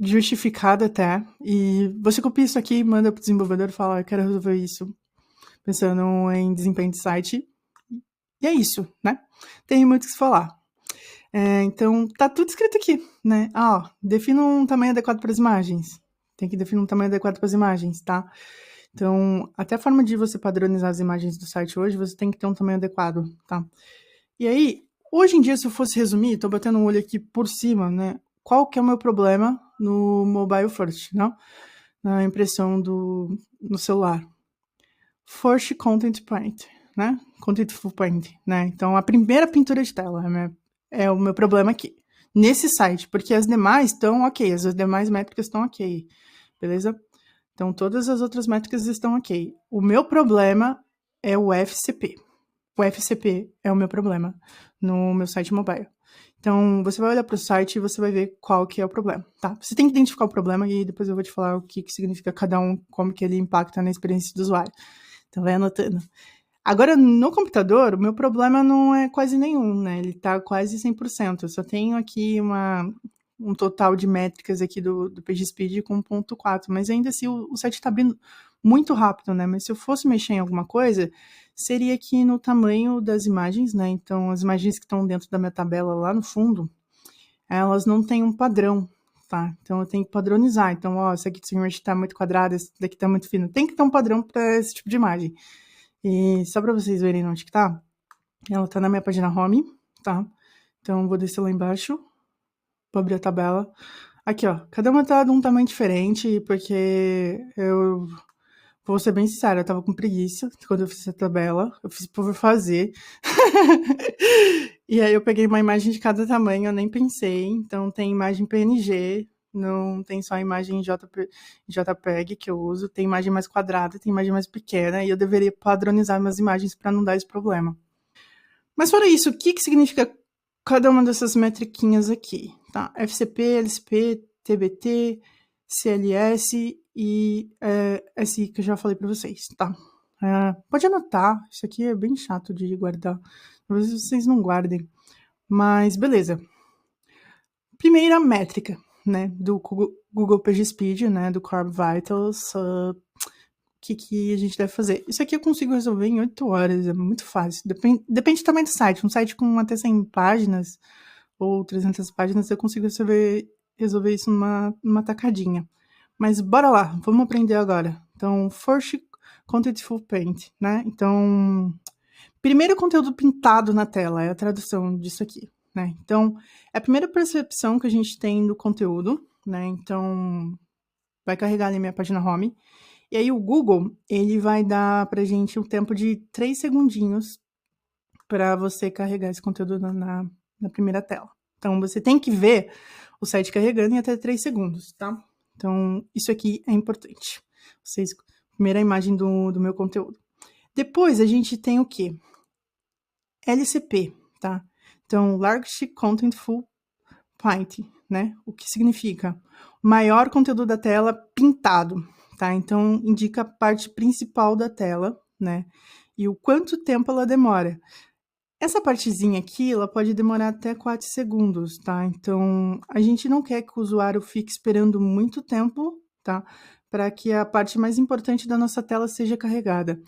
justificada até, e você copia isso aqui, manda para o desenvolvedor e fala, eu quero resolver isso, pensando em desempenho de site, e é isso, né? Tem muito o que se falar. Então, tá tudo escrito aqui, né? Defina um tamanho adequado para as imagens. Tem que definir um tamanho adequado para as imagens, tá? Então, até a forma de você padronizar as imagens do site hoje, você tem que ter um tamanho adequado, tá? E aí, hoje em dia, se eu fosse resumir, tô batendo um olho aqui por cima, né? Qual que é o meu problema no mobile first, né? Na impressão no celular. First content point, né? Contentful point, né? Então, a primeira pintura de tela é o meu problema aqui. Nesse site, porque as demais estão ok, as demais métricas estão ok, beleza? Então, todas as outras métricas estão ok. O meu problema é o FCP. O FCP é o meu problema no meu site mobile. Então, você vai olhar para o site e você vai ver qual que é o problema, tá? Você tem que identificar o problema e depois eu vou te falar o que significa cada um, como que ele impacta na experiência do usuário. Então, vai anotando. Agora, no computador, o meu problema não é quase nenhum, né? Ele tá quase 100%. Eu só tenho aqui um total de métricas aqui do PageSpeed com 1.4, mas ainda assim o site está abrindo muito rápido, né? Mas se eu fosse mexer em alguma coisa, seria aqui no tamanho das imagens, né? Então, as imagens que estão dentro da minha tabela lá no fundo, elas não têm um padrão, tá? Então, eu tenho que padronizar. Então, essa aqui está muito quadrada, essa daqui está muito fina. Tem que ter um padrão para esse tipo de imagem. E só para vocês verem onde que tá, ela tá na minha página home, tá? Então, vou descer lá embaixo, vou abrir a tabela. Aqui, ó, cada uma tá de um tamanho diferente, porque eu vou ser bem sincera, eu tava com preguiça quando eu fiz essa tabela, eu fiz por fazer. E aí eu peguei uma imagem de cada tamanho, eu nem pensei, então tem imagem PNG, não tem só imagem JPEG que eu uso, tem imagem mais quadrada, tem imagem mais pequena, e eu deveria padronizar minhas imagens para não dar esse problema. Mas fora isso, o que significa cada uma dessas metriquinhas aqui, tá? FCP, LCP, TBT, CLS e SI que eu já falei para vocês, tá? Pode anotar, isso aqui é bem chato de guardar, talvez vocês não guardem, mas beleza. Primeira métrica, né, do Google PageSpeed, né, do Core Vitals, o que a gente deve fazer? Isso aqui eu consigo resolver em 8 horas, é muito fácil. Depende do tamanho do site. Um site com até 100 páginas ou 300 páginas, eu consigo resolver isso numa tacadinha. Mas bora lá, vamos aprender agora. Então, First Contentful Paint, né? Então, primeiro conteúdo pintado na tela é a tradução disso aqui, né? Então, é a primeira percepção que a gente tem do conteúdo, né? Então, vai carregar ali minha página home. E aí o Google, ele vai dar pra gente um tempo de 3 segundinhos para você carregar esse conteúdo na primeira tela. Então, você tem que ver o site carregando em até 3 segundos, tá? Então, isso aqui é importante. Primeira imagem do meu conteúdo. Depois, a gente tem o quê? LCP, tá? Então, Large Contentful Paint, né? O que significa? Maior conteúdo da tela pintado, tá? Então, indica a parte principal da tela, né? E o quanto tempo ela demora. Essa partezinha aqui, ela pode demorar até 4 segundos, tá? Então, a gente não quer que o usuário fique esperando muito tempo, tá? Para que a parte mais importante da nossa tela seja carregada.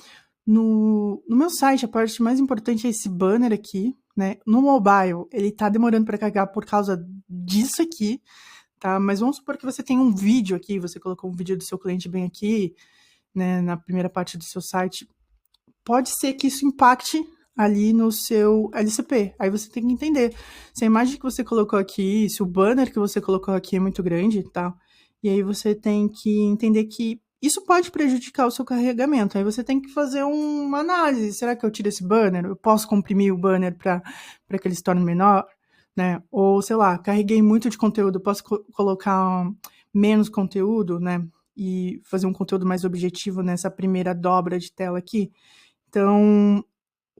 No meu site, a parte mais importante é esse banner aqui, né? No mobile, ele tá demorando para carregar por causa disso aqui, tá? Mas vamos supor que você tem um vídeo aqui, você colocou um vídeo do seu cliente bem aqui, né? Na primeira parte do seu site. Pode ser que isso impacte ali no seu LCP. Aí você tem que entender se a imagem que você colocou aqui, se o banner que você colocou aqui é muito grande, tá? E aí você tem que entender que isso pode prejudicar o seu carregamento. Aí você tem que fazer uma análise. Será que eu tiro esse banner? Eu posso comprimir o banner para que ele se torne menor? Né? Ou, sei lá, carreguei muito de conteúdo, posso colocar menos conteúdo, né? E fazer um conteúdo mais objetivo nessa primeira dobra de tela aqui. Então,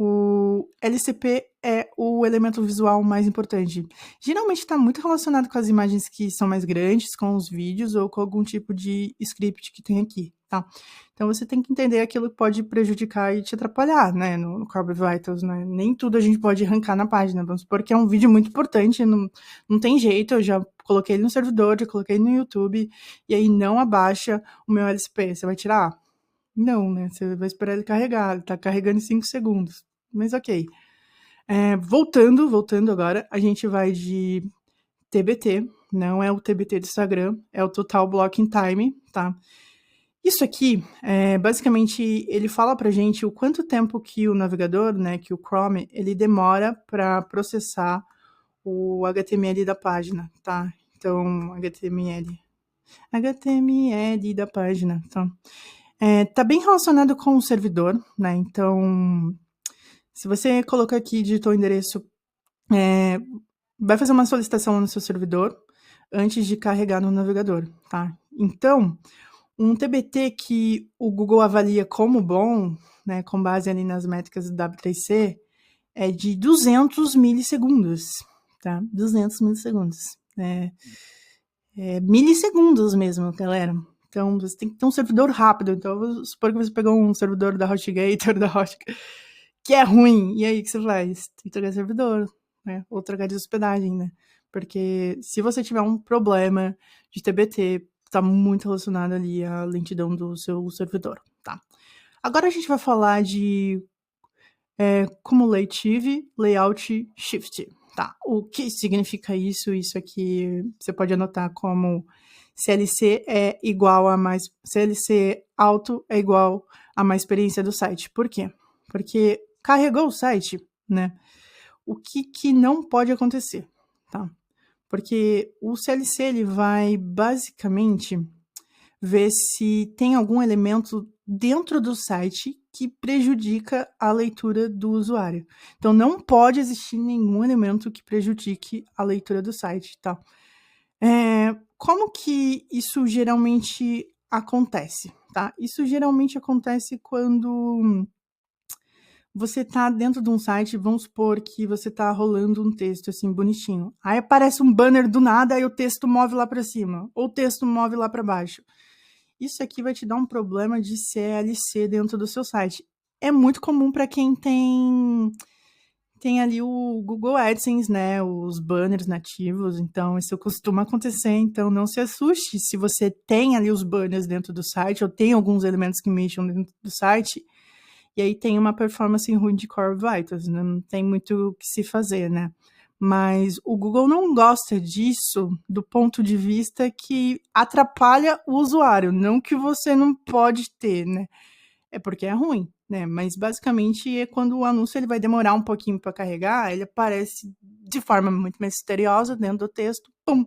o LCP é o elemento visual mais importante. Geralmente está muito relacionado com as imagens que são mais grandes, com os vídeos ou com algum tipo de script que tem aqui, tá? Então você tem que entender aquilo que pode prejudicar e te atrapalhar, né, no Core Vitals, né? Nem tudo a gente pode arrancar na página. Vamos supor que é um vídeo muito importante, não tem jeito, eu já coloquei ele no servidor, já coloquei no YouTube, e aí não abaixa o meu LCP. Você vai tirar? Não, né? Você vai esperar ele carregar. Ele tá carregando em 5 segundos. Mas ok. Voltando agora, a gente vai de TBT. Não é o TBT do Instagram, é o Total Blocking Time, tá? Isso aqui, basicamente, ele fala pra gente o quanto tempo que o navegador, né, que o Chrome, ele demora para processar o HTML da página, tá? Então, HTML da página, tá? Tá bem relacionado com o servidor, né? Então, se você colocar aqui, digitou o endereço, vai fazer uma solicitação no seu servidor antes de carregar no navegador, tá? Então, um TBT que o Google avalia como bom, né, com base ali nas métricas do W3C, é de 200 milissegundos, tá? 200 milissegundos. Milissegundos mesmo, galera. Então, você tem que ter um servidor rápido. Então, vamos supor que você pegou um servidor da HostGator, que é ruim. E aí, o que você faz? Tem que trocar de servidor, né? Ou trocar de hospedagem, né? Porque se você tiver um problema de TBT, tá muito relacionado ali à lentidão do seu servidor, tá? Agora a gente vai falar de Cumulative Layout Shift, tá? O que significa isso? Isso aqui você pode anotar como CLC é igual a mais... CLC alto é igual a mais experiência do site. Por quê? Porque carregou o site, né? O que não pode acontecer, tá? Porque o CLC ele vai basicamente ver se tem algum elemento dentro do site que prejudica a leitura do usuário. Então não pode existir nenhum elemento que prejudique a leitura do site, tá? Como que isso geralmente acontece, tá? Isso geralmente acontece quando você tá dentro de um site, vamos supor que você tá rolando um texto assim bonitinho. Aí aparece um banner do nada e o texto move lá para cima, ou o texto move lá para baixo. Isso aqui vai te dar um problema de CLC dentro do seu site. É muito comum para quem tem ali o Google AdSense, né, os banners nativos, então isso costuma acontecer, então não se assuste se você tem ali os banners dentro do site, ou tem alguns elementos que mexam dentro do site, e aí tem uma performance ruim de Core Vitals, né? Não tem muito o que se fazer, né? Mas o Google não gosta disso do ponto de vista que atrapalha o usuário, não que você não pode ter, né? É porque é ruim, né? Mas basicamente é quando o anúncio ele vai demorar um pouquinho para carregar, ele aparece de forma muito misteriosa dentro do texto, pum,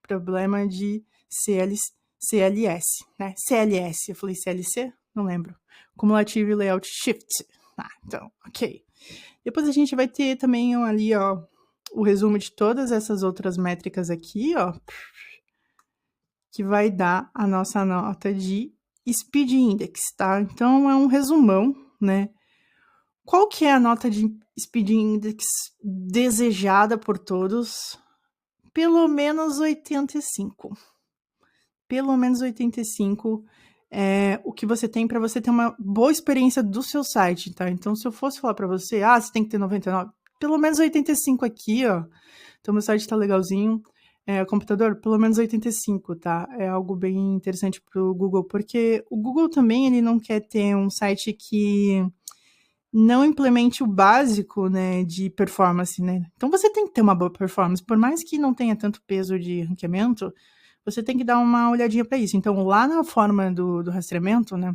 problema de CLS, né? CLS, eu falei CLC? Não lembro. Cumulative Layout Shift. Então, ok. Depois a gente vai ter também ali, ó, o resumo de todas essas outras métricas aqui, ó, que vai dar a nossa nota de Speed Index, tá? Então, é um resumão, né? Qual que é a nota de Speed Index desejada por todos? Pelo menos 85. Pelo menos 85 é o que você tem para você ter uma boa experiência do seu site, tá? Então, se eu fosse falar para você, você tem que ter 99, pelo menos 85 aqui, ó. Então, meu site tá legalzinho. Computador, pelo menos 85, tá? É algo bem interessante pro Google, porque o Google também, ele não quer ter um site que não implemente o básico, né, de performance, né? Então, você tem que ter uma boa performance, por mais que não tenha tanto peso de ranqueamento, você tem que dar uma olhadinha para isso. Então, lá na forma do rastreamento, né,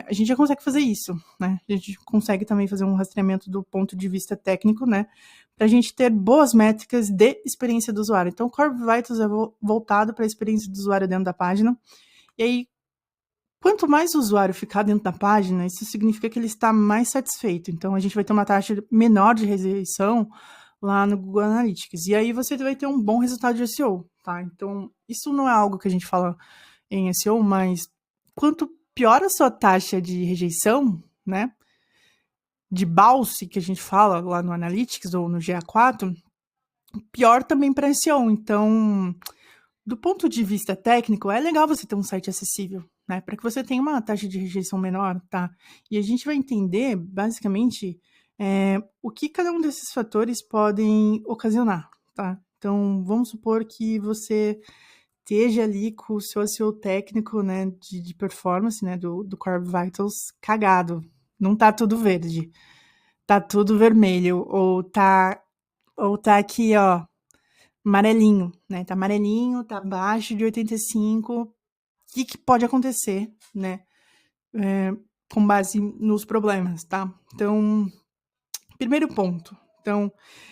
a gente já consegue fazer isso, né? A gente consegue também fazer um rastreamento do ponto de vista técnico, né? Para a gente ter boas métricas de experiência do usuário. Então, o Core Vitals é voltado para a experiência do usuário dentro da página. E aí, quanto mais o usuário ficar dentro da página, isso significa que ele está mais satisfeito. Então, a gente vai ter uma taxa menor de rejeição lá no Google Analytics. E aí, você vai ter um bom resultado de SEO, tá? Então, isso não é algo que a gente fala em SEO, mas quanto pior a sua taxa de rejeição, né, de bounce, que a gente fala lá no Analytics ou no GA4, pior também para SEO. Então, do ponto de vista técnico, é legal você ter um site acessível, né, para que você tenha uma taxa de rejeição menor, tá? E a gente vai entender, basicamente, o que cada um desses fatores podem ocasionar, tá? Então, vamos supor que você esteja ali com o seu SEO técnico, né, de performance, né, do Core Vitals cagado. Não tá tudo verde, tá tudo vermelho, ou tá aqui, ó, amarelinho, né, tá amarelinho, tá abaixo de 85. O que pode acontecer, né, com base nos problemas, tá? Então, primeiro ponto. Então,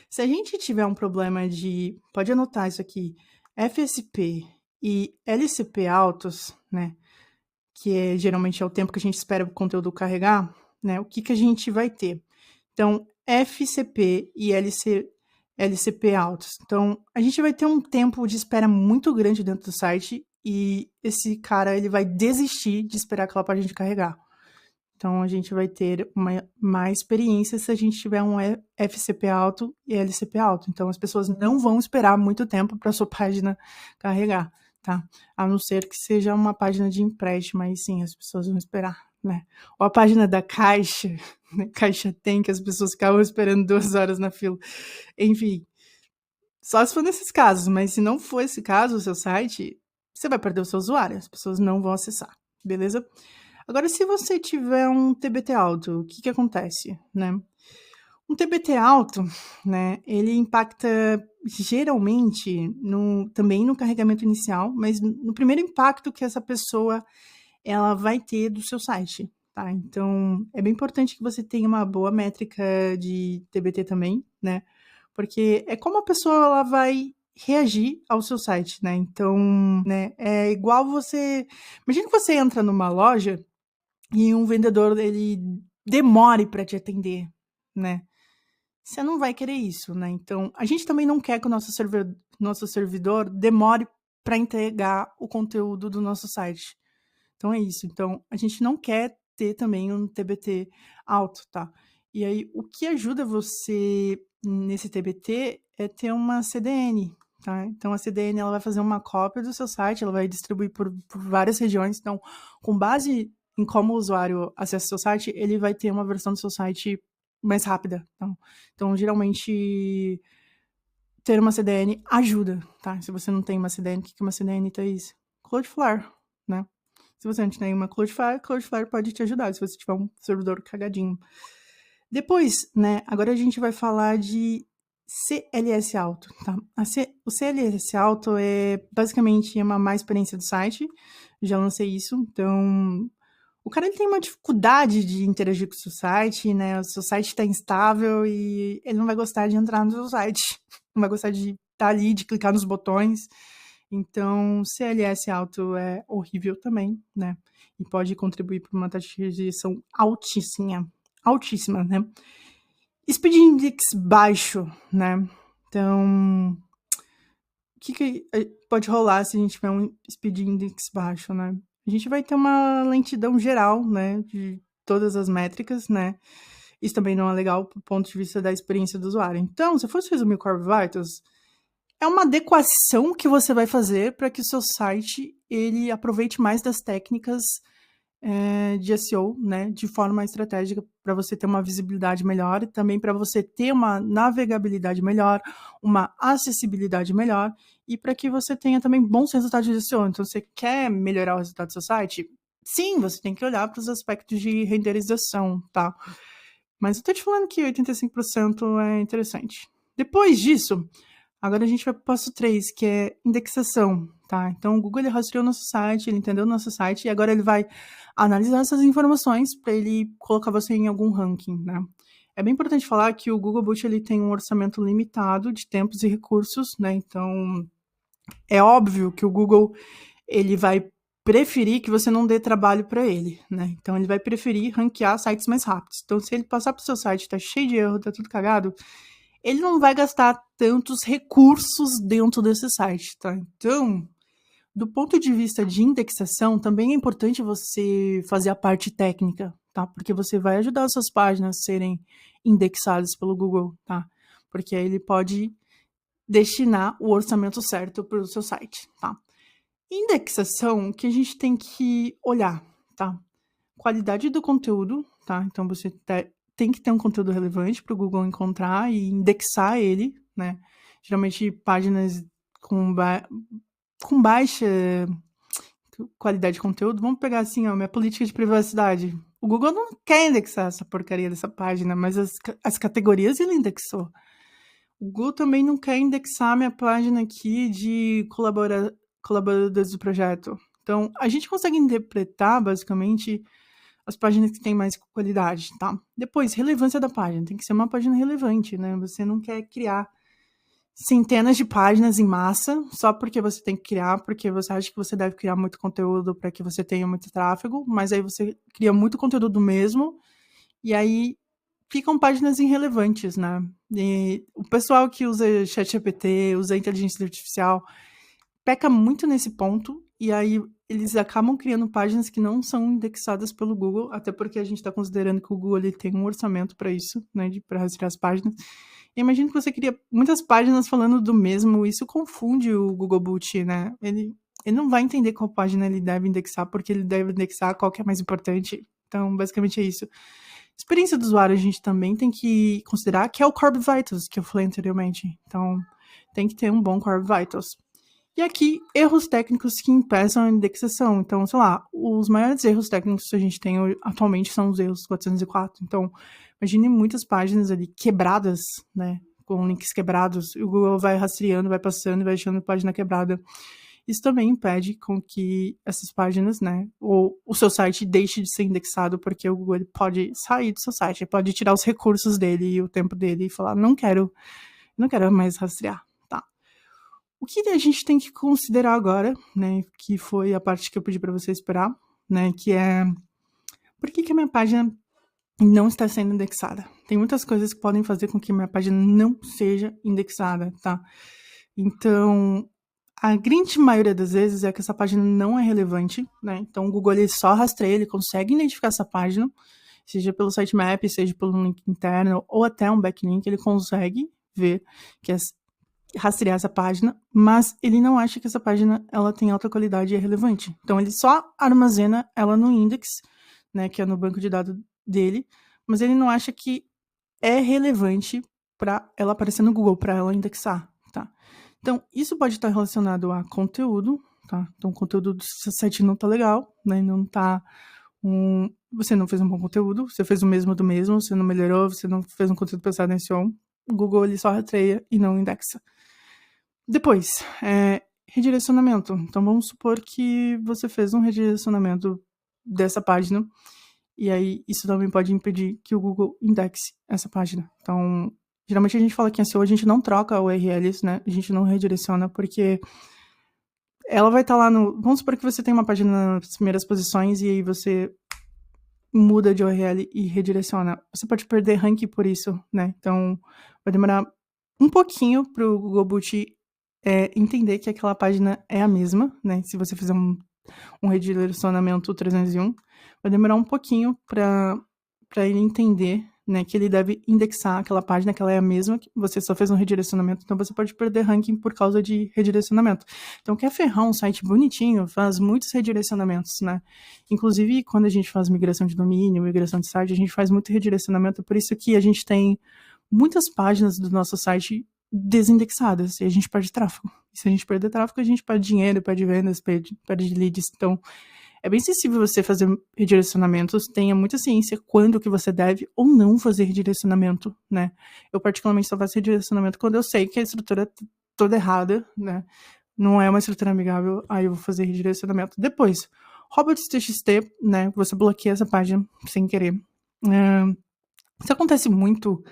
se a gente tiver um problema de, pode anotar isso aqui, FSP e LCP altos, né, que geralmente é o tempo que a gente espera o conteúdo carregar, né, o que a gente vai ter? Então, FCP e LCP altos. Então, a gente vai ter um tempo de espera muito grande dentro do site e esse cara ele vai desistir de esperar aquela página de carregar. Então, a gente vai ter uma má experiência se a gente tiver um FCP alto e LCP alto. Então, as pessoas não vão esperar muito tempo para sua página carregar, tá? A não ser que seja uma página de empréstimo, aí sim, as pessoas vão esperar, né? Ou a página da Caixa, né? Caixa Tem, que as pessoas ficavam esperando 2 horas na fila. Enfim, só se for nesses casos, mas se não for esse caso, o seu site, você vai perder o seu usuário, as pessoas não vão acessar, beleza? Agora, se você tiver um TBT alto, o que acontece, né? Um TBT alto, né, ele impacta geralmente também no carregamento inicial, mas no primeiro impacto que essa pessoa ela vai ter do seu site, tá? Então, é bem importante que você tenha uma boa métrica de TBT também, né? Porque é como a pessoa ela vai reagir ao seu site, né? Então, né, é igual você... Imagina que você entra numa loja e um vendedor, ele demore para te atender, né? Você não vai querer isso, né? Então, a gente também não quer que o nosso servidor demore para entregar o conteúdo do nosso site. Então é isso. Então, a gente não quer ter também um TBT alto, tá? E aí, o que ajuda você nesse TBT é ter uma CDN, tá? Então, a CDN, ela vai fazer uma cópia do seu site, ela vai distribuir por várias regiões. Então, com base em como o usuário acessa o seu site, ele vai ter uma versão do seu site mais rápida. Então geralmente, ter uma CDN ajuda, tá? Se você não tem uma CDN, o que é uma CDN, Thaís? Cloudflare, né? Se você não tem uma Cloudflare pode te ajudar, se você tiver um servidor cagadinho. Depois, né, agora a gente vai falar de CLS alto, tá? O CLS alto é basicamente uma má experiência do site, já lancei isso, então o cara ele tem uma dificuldade de interagir com o seu site, né? O seu site está instável e ele não vai gostar de entrar no seu site, não vai gostar de estar ali, de clicar nos botões. Então, CLS alto é horrível também, né? E pode contribuir para uma taxa de rejeição altíssima, né? Speed Index baixo, né? Então, o que pode rolar se a gente tiver um Speed Index baixo, né? A gente vai ter uma lentidão geral, né? De todas as métricas, né? Isso também não é legal do ponto de vista da experiência do usuário. Então, se eu fosse resumir o Core Vitals, é uma adequação que você vai fazer para que o seu site ele aproveite mais das técnicas de SEO, né, de forma estratégica, para você ter uma visibilidade melhor e também para você ter uma navegabilidade melhor, uma acessibilidade melhor e para que você tenha também bons resultados de SEO. Então, você quer melhorar o resultado do seu site? Sim, você tem que olhar para os aspectos de renderização, tá? Mas eu tô te falando que 85% é interessante. Depois disso, agora a gente vai para o passo 3, que é indexação, tá? Então, o Google ele rastreou o nosso site, ele entendeu o nosso site, e agora ele vai analisar essas informações para ele colocar você em algum ranking, né? É bem importante falar que o Google Boot ele tem um orçamento limitado de tempos e recursos, né? Então, é óbvio que o Google ele vai preferir que você não dê trabalho para ele, né? Então, ele vai preferir ranquear sites mais rápidos. Então, se ele passar para o seu site, tá cheio de erro, tá tudo cagado, ele não vai gastar tantos recursos dentro desse site, tá? Então, do ponto de vista de indexação, também é importante você fazer a parte técnica, tá? Porque você vai ajudar as suas páginas a serem indexadas pelo Google, tá? Porque aí ele pode destinar o orçamento certo para o seu site, tá? Indexação que a gente tem que olhar, tá? Qualidade do conteúdo, tá? Então você tem que ter um conteúdo relevante para o Google encontrar e indexar ele, né? Geralmente páginas com baixa qualidade de conteúdo. Vamos pegar assim, ó, minha política de privacidade. O Google não quer indexar essa porcaria dessa página, mas as categorias ele indexou. O Google também não quer indexar minha página aqui de colaboradores do projeto. Então, a gente consegue interpretar, basicamente, as páginas que têm mais qualidade, tá? Depois, relevância da página. Tem que ser uma página relevante, né? Você não quer criar centenas de páginas em massa só porque você tem que criar, porque você acha que você deve criar muito conteúdo para que você tenha muito tráfego, mas aí você cria muito conteúdo do mesmo e aí ficam páginas irrelevantes, né? E o pessoal que usa ChatGPT, usa inteligência artificial, peca muito nesse ponto, e aí eles acabam criando páginas que não são indexadas pelo Google, até porque a gente está considerando que o Google ele tem um orçamento para isso, né, para rastrear as páginas. E imagina que você cria muitas páginas falando do mesmo, isso confunde o Google Boot, né? Ele não vai entender qual página ele deve indexar, porque ele deve indexar qual que é mais importante. Então, basicamente é isso. Experiência do usuário a gente também tem que considerar, que é o Core Vitals, que eu falei anteriormente. Então, tem que ter um bom Core Vitals. E aqui, erros técnicos que impeçam a indexação. Então, sei lá, os maiores erros técnicos que a gente tem atualmente são os erros 404. Então, imagine muitas páginas ali quebradas, né? Com links quebrados. E o Google vai rastreando, vai passando e vai achando página quebrada. Isso também impede com que essas páginas, né, ou o seu site deixe de ser indexado, porque o Google pode sair do seu site, ele pode tirar os recursos dele e o tempo dele e falar, não quero mais rastrear, tá? O que a gente tem que considerar agora, né, que foi a parte que eu pedi para você esperar, né, que é por que a minha página não está sendo indexada. Tem muitas coisas que podem fazer com que minha página não seja indexada, tá? Então, a grande maioria das vezes é que essa página não é relevante, né? Então, o Google ele só rastreia, ele consegue identificar essa página, seja pelo sitemap, seja pelo link interno, ou até um backlink, ele consegue ver que rastrear essa página, mas ele não acha que essa página ela tem alta qualidade e é relevante. Então, ele só armazena ela no index, né, que é no banco de dados dele, mas ele não acha que é relevante para ela aparecer no Google, para ela indexar, tá? Então, isso pode estar relacionado a conteúdo, tá? Então, o conteúdo do seu site não tá legal, né? Não tá você não fez um bom conteúdo, você fez o mesmo do mesmo, você não melhorou, você não fez um conteúdo pensado em SEO. O Google, ele só rastreia e não indexa. Depois, redirecionamento. Então, vamos supor que você fez um redirecionamento dessa página, e aí isso também pode impedir que o Google indexe essa página. Então, geralmente a gente fala que em SEO a gente não troca URLs, né? A gente não redireciona, porque ela vai estar lá no... Vamos supor que você tem uma página nas primeiras posições e aí você muda de URL e redireciona. Você pode perder ranking por isso, né? Então, vai demorar um pouquinho para o Google Boot entender que aquela página é a mesma, né? Se você fizer um redirecionamento 301, vai demorar um pouquinho para ele entender, né, que ele deve indexar aquela página, que ela é a mesma, que você só fez um redirecionamento, então você pode perder ranking por causa de redirecionamento. Então, quer ferrar um site bonitinho, faz muitos redirecionamentos, né? Inclusive, quando a gente faz migração de domínio, migração de site, a gente faz muito redirecionamento, por isso que a gente tem muitas páginas do nosso site desindexadas, e a gente perde tráfego. E se a gente perder tráfego, a gente perde dinheiro, perde vendas, perde leads. Então, é bem sensível você fazer redirecionamentos, tenha muita ciência quando que você deve ou não fazer redirecionamento, né? Eu particularmente só faço redirecionamento quando eu sei que a estrutura é toda errada, né? Não é uma estrutura amigável, aí eu vou fazer redirecionamento. Depois, robots.txt, né? Você bloqueia essa página sem querer. Isso acontece muito,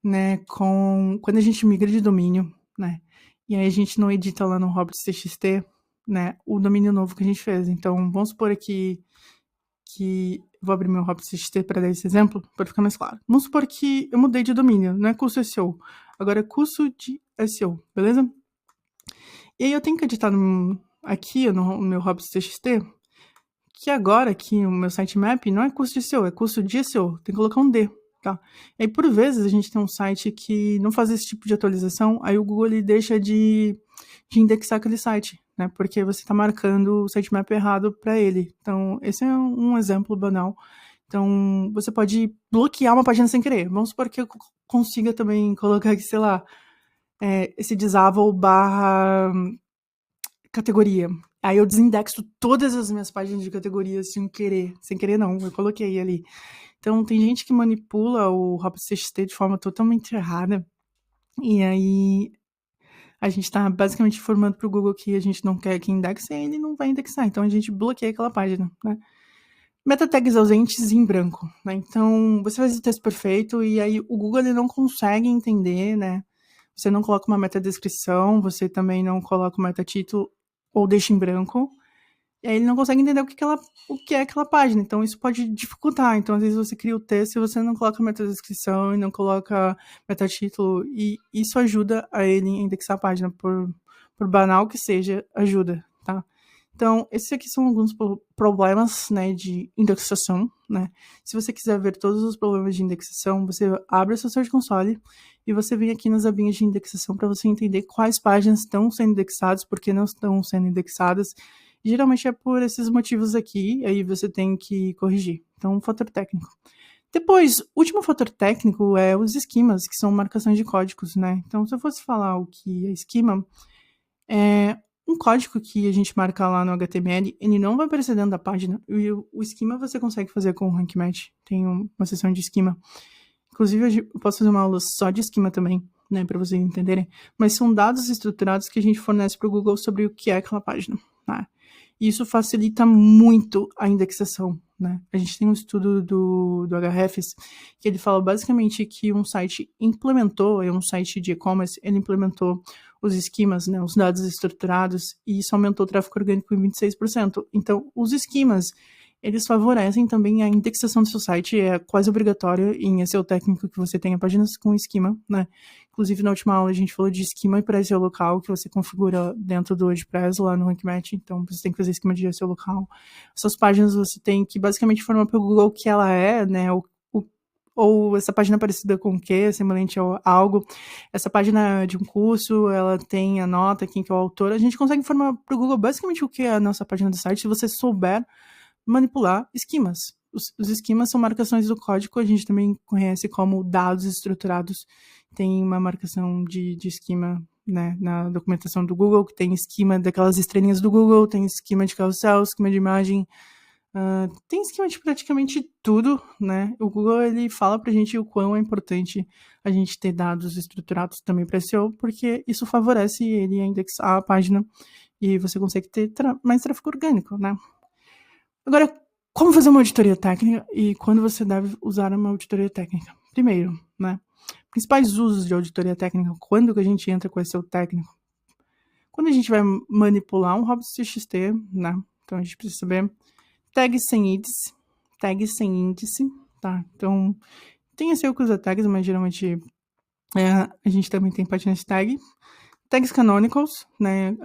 né, quando a gente migra de domínio, né? E aí a gente não edita lá no robots.txt, né, o domínio novo que a gente fez. Então, vamos supor aqui que... Vou abrir meu robots.txt para dar esse exemplo, para ficar mais claro. Vamos supor que eu mudei de domínio, não é curso SEO, agora é curso de SEO, beleza? E aí eu tenho que editar aqui no meu robots.txt que agora aqui o meu sitemap não é curso de SEO, é curso de SEO. Tem que colocar um D, tá? E aí, por vezes, a gente tem um site que não faz esse tipo de atualização, aí o Google ele deixa de indexar aquele site, né? Porque você está marcando o sitemap errado para ele. Então, esse é um exemplo banal. Então, você pode bloquear uma página sem querer. Vamos supor que eu consiga também colocar aqui, sei lá, esse disable barra categoria. Aí eu desindexo todas as minhas páginas de categorias sem querer. Sem querer não, eu coloquei ali. Então tem gente que manipula o robots.txt de forma totalmente errada. E aí a gente tá basicamente informando pro Google que a gente não quer que indexe e ele não vai indexar. Então a gente bloqueia aquela página, né? Meta tags ausentes em branco, né? Então você faz o texto perfeito e aí o Google ele não consegue entender, né? Você não coloca uma meta descrição, você também não coloca uma meta título ou deixa em branco, e aí ele não consegue entender o que é aquela página, então isso pode dificultar. Então, às vezes você cria o texto e você não coloca meta-descrição e não coloca meta-título, e isso ajuda a ele indexar a página, por banal que seja, ajuda, tá? Então, esses aqui são alguns problemas, né, de indexação, né? Se você quiser ver todos os problemas de indexação, você abre o seu Search Console e você vem aqui nas abinhas de indexação para você entender quais páginas estão sendo indexadas, por que não estão sendo indexadas. Geralmente é por esses motivos aqui, aí você tem que corrigir. Então, fator técnico. Depois, o último fator técnico é os esquemas, que são marcações de códigos, né? Então, se eu fosse falar o que é esquema, é um código que a gente marca lá no HTML, ele não vai aparecer dentro da página. E o esquema você consegue fazer com o Rank Match. Tem uma seção de esquema. Inclusive, eu posso fazer uma aula só de esquema também, né, para vocês entenderem. Mas são dados estruturados que a gente fornece para o Google sobre o que é aquela página, tá? E isso facilita muito a indexação, né? A gente tem um estudo do Ahrefs que ele fala basicamente que um site um site de e-commerce, ele implementou os esquemas, né, os dados estruturados, e isso aumentou o tráfego orgânico em 26%. Então, os esquemas, eles favorecem também a indexação do seu site, é quase obrigatório em SEO técnico que você tenha páginas com esquema, né? Inclusive, na última aula a gente falou de esquema para SEO local, que você configura dentro do WordPress, lá no Rank Match, então você tem que fazer esquema de SEO local. Essas páginas você tem que basicamente formar para o Google o que ela é, né? Ou essa página é parecida com o quê? Semelhante a algo. Essa página de um curso, ela tem a nota, quem que é o autor. A gente consegue informar para o Google basicamente o que é a nossa página do site, se você souber manipular esquemas. Os esquemas são marcações do código, a gente também conhece como dados estruturados. Tem uma marcação de esquema, né, na documentação do Google, que tem esquema daquelas estrelinhas do Google, tem esquema de carrossel, esquema de imagem, tem esquema de praticamente tudo, né? O Google, ele fala pra gente o quão é importante a gente ter dados estruturados também para SEO, porque isso favorece ele a indexar a página e você consegue ter mais tráfego orgânico, né? Agora, como fazer uma auditoria técnica e quando você deve usar uma auditoria técnica? Primeiro, né? Principais usos de auditoria técnica, quando que a gente entra com esse SEO técnico? Quando a gente vai manipular um Robots.txt, né? Então a gente precisa saber tags sem índice, tá? Então, tem SEO que usa tags, mas geralmente a gente também tem páginas de tag. Tags canonicals, né?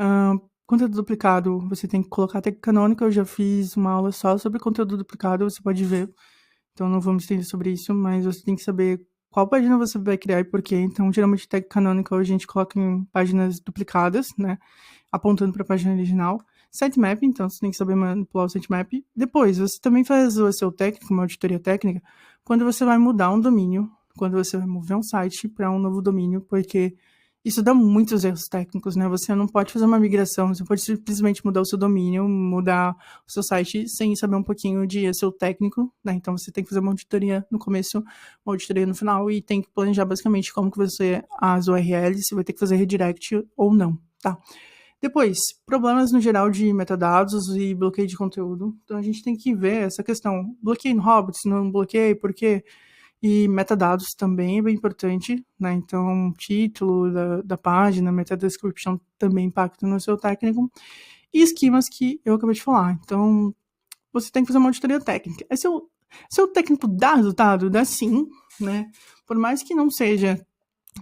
Conteúdo duplicado, você tem que colocar tag canonical. Eu já fiz uma aula só sobre conteúdo duplicado, você pode ver. Então, não vamos estender sobre isso, mas você tem que saber qual página você vai criar e por quê. Então, geralmente, tag canonical a gente coloca em páginas duplicadas, né? Apontando para a página original. Sitemap, então, você tem que saber manipular o sitemap. Depois, você também faz o SEO técnico, uma auditoria técnica, quando você vai mudar um domínio, quando você vai mover um site para um novo domínio, porque isso dá muitos erros técnicos, né? Você não pode fazer uma migração, você pode simplesmente mudar o seu domínio, mudar o seu site sem saber um pouquinho de SEO técnico, né? Então você tem que fazer uma auditoria no começo, uma auditoria no final e tem que planejar basicamente como que você as URLs, se vai ter que fazer redirect ou não, tá? Depois, problemas no geral de metadados e bloqueio de conteúdo. Então a gente tem que ver essa questão, bloqueio no Robots, não bloqueio, por quê? E metadados também é bem importante, né? Então, título da página, meta description também impacta no seu técnico. E esquemas que eu acabei de falar. Então, você tem que fazer uma auditoria técnica. Se o técnico dá resultado, dá sim, né? Por mais que não seja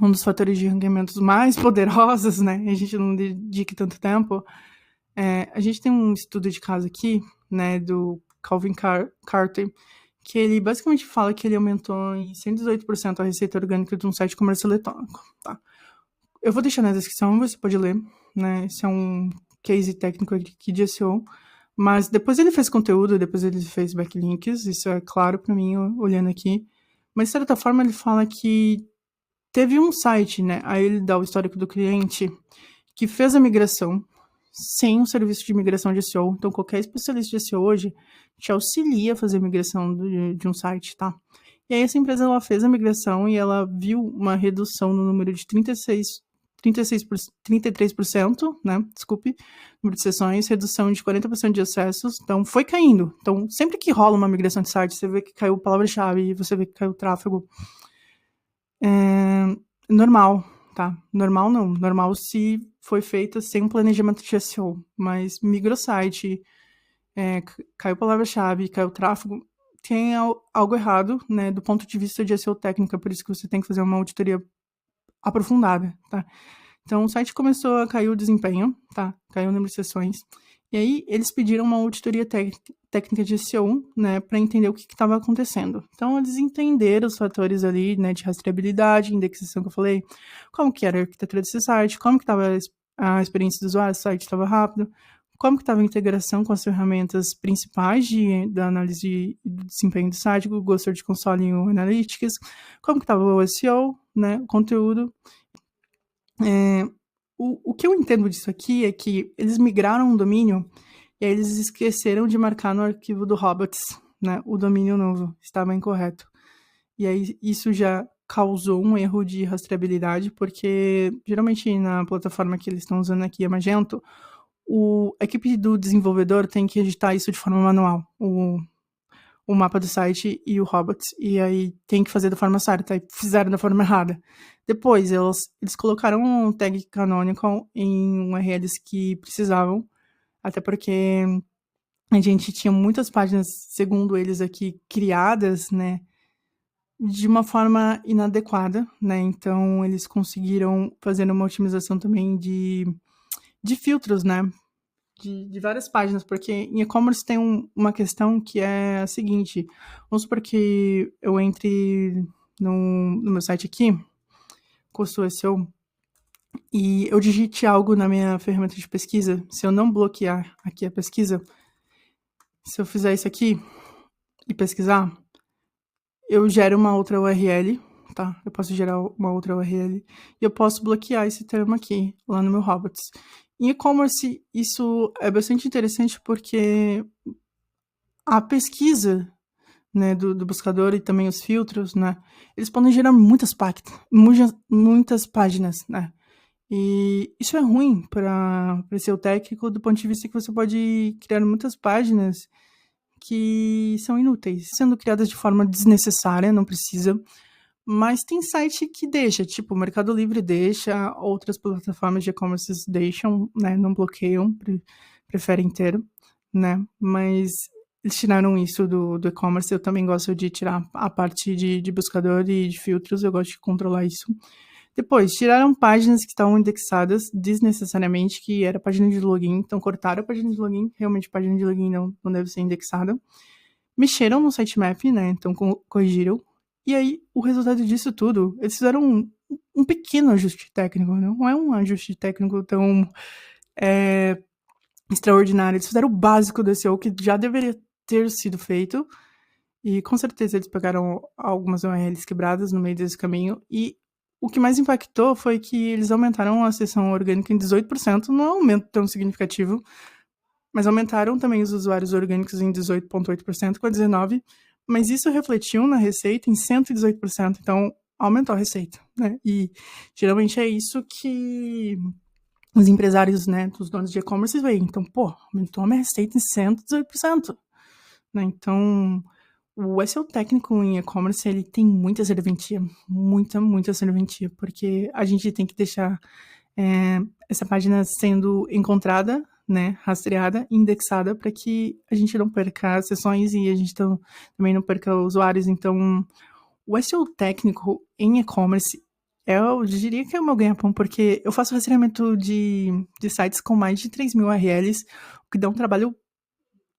um dos fatores de ranqueamentos mais poderosos, né? A gente não dedique tanto tempo. A gente tem um estudo de caso aqui, né? Do Calvin Carter, que ele basicamente fala que ele aumentou em 118% a receita orgânica de um site de comércio eletrônico, tá? Eu vou deixar na descrição, você pode ler, né? Esse é um case técnico aqui de SEO, mas depois ele fez conteúdo, depois ele fez backlinks, isso é claro para mim, olhando aqui, mas de certa forma ele fala que teve um site, né? Aí ele dá o histórico do cliente que fez a migração sem um serviço de migração de SEO. Então, qualquer especialista de SEO hoje te auxilia a fazer a migração de um site, tá? E aí, essa empresa, ela fez a migração e ela viu uma redução no número de 33%, né? Desculpe, número de sessões, redução de 40% de acessos. Então, foi caindo. Então, sempre que rola uma migração de site, você vê que caiu palavra-chave, você vê que caiu tráfego. Normal, tá? Normal não. Normal se foi feita sem um planejamento de SEO. Mas microsite, caiu palavra-chave, caiu tráfego, tem algo errado, né? Do ponto de vista de SEO técnica, por isso que você tem que fazer uma auditoria aprofundada, tá? Então, o site começou a cair o desempenho, tá? Caiu o número de sessões. E aí, eles pediram uma auditoria técnica de SEO, né, para entender o que estava acontecendo. Então, eles entenderam os fatores ali, né, de rastreabilidade, indexação que eu falei, como que era a arquitetura desse site, como que estava a experiência do usuário, se o site estava rápido, como que estava a integração com as ferramentas principais da análise do desempenho do site, o Google Search Console e o Analytics, como que estava o SEO, né, o conteúdo. O que eu entendo disso aqui é que eles migraram um domínio e aí eles esqueceram de marcar no arquivo do Robots, né, o domínio novo estava incorreto. E aí isso já causou um erro de rastreabilidade, porque geralmente na plataforma que eles estão usando aqui, a Magento, a equipe do desenvolvedor tem que editar isso de forma manual. o mapa do site e o robots, e aí tem que fazer da forma certa, e fizeram da forma errada. Depois, eles colocaram um tag canonical em URLs que precisavam, até porque a gente tinha muitas páginas, segundo eles aqui, criadas, né, de uma forma inadequada, né, então eles conseguiram fazer uma otimização também de filtros, né, de várias páginas, porque em e-commerce tem uma questão que é a seguinte, vamos supor que eu entre no meu site aqui, Custo SEO, e eu digite algo na minha ferramenta de pesquisa, se eu não bloquear aqui a pesquisa, se eu fizer isso aqui e pesquisar, eu gero uma outra URL, tá? Eu posso gerar uma outra URL e eu posso bloquear esse termo aqui, lá no meu robots. Em e-commerce, isso é bastante interessante porque a pesquisa, né, do buscador e também os filtros, né, eles podem gerar muitas páginas, né? E isso é ruim para ser técnico do ponto de vista que você pode criar muitas páginas que são inúteis, sendo criadas de forma desnecessária, não precisa. Mas tem site que deixa, tipo o Mercado Livre deixa, outras plataformas de e-commerce deixam, né, não bloqueiam, preferem ter, né, mas eles tiraram isso do e-commerce, eu também gosto de tirar a parte de buscador e de filtros, eu gosto de controlar isso. Depois, tiraram páginas que estavam indexadas desnecessariamente, que era página de login, então cortaram a página de login, realmente a página de login não deve ser indexada. Mexeram no sitemap, né, então corrigiram. E aí, o resultado disso tudo, eles fizeram um pequeno ajuste técnico, né? Não é um ajuste técnico tão extraordinário. Eles fizeram o básico do SEO que já deveria ter sido feito. E com certeza eles pegaram algumas URLs quebradas no meio desse caminho. E o que mais impactou foi que eles aumentaram a seção orgânica em 18%, não é um aumento tão significativo, mas aumentaram também os usuários orgânicos em 18,8%, com a 19%, mas isso refletiu na receita em 118%, então aumentou a receita, né? E geralmente é isso que os empresários, né, os donos de e-commerce veem. Então, pô, aumentou a minha receita em 118%, né? Então, o SEO técnico em e-commerce, ele tem muita serventia, muita serventia, porque a gente tem que deixar essa página sendo encontrada, né, rastreada e indexada para que a gente não perca sessões e a gente também não perca usuários. Então, o SEO técnico em e-commerce, eu diria que é o meu ganha-pão, porque eu faço rastreamento de sites com mais de 3 mil URLs, o que dá um trabalho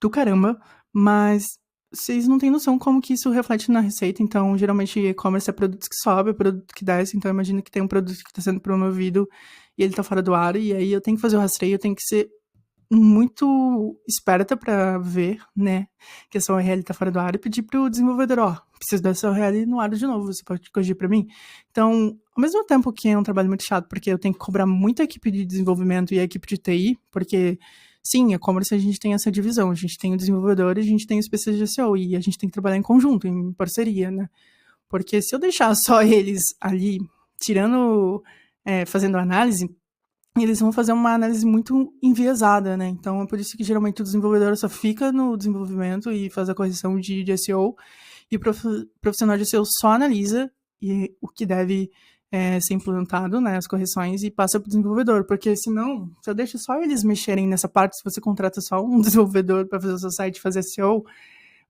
do caramba, mas vocês não têm noção como que isso reflete na receita. Então, geralmente, e-commerce é produtos que sobe, é produto que desce. Então, imagina que tem um produto que está sendo promovido e ele está fora do ar, e aí eu tenho que fazer o rastreio, eu tenho que ser muito esperta para ver, né, que essa URL está fora do ar e pedir para o desenvolvedor, ó, preciso dessa URL no ar de novo, você pode corrigir para mim? Então, ao mesmo tempo que é um trabalho muito chato, porque eu tenho que cobrar muito a equipe de desenvolvimento e a equipe de TI, porque sim, e-commerce a gente tem essa divisão, a gente tem o desenvolvedor e a gente tem o especialista de SEO, e a gente tem que trabalhar em conjunto, em parceria, né? Porque se eu deixar só eles ali tirando, fazendo análise, eles vão fazer uma análise muito enviesada, né? Então é por isso que geralmente o desenvolvedor só fica no desenvolvimento e faz a correção de SEO, e o profissional de SEO só analisa o que deve ser implantado, né, as correções, e passa para o desenvolvedor, porque senão, se eu deixo só eles mexerem nessa parte, se você contrata só um desenvolvedor para fazer o seu site, fazer SEO,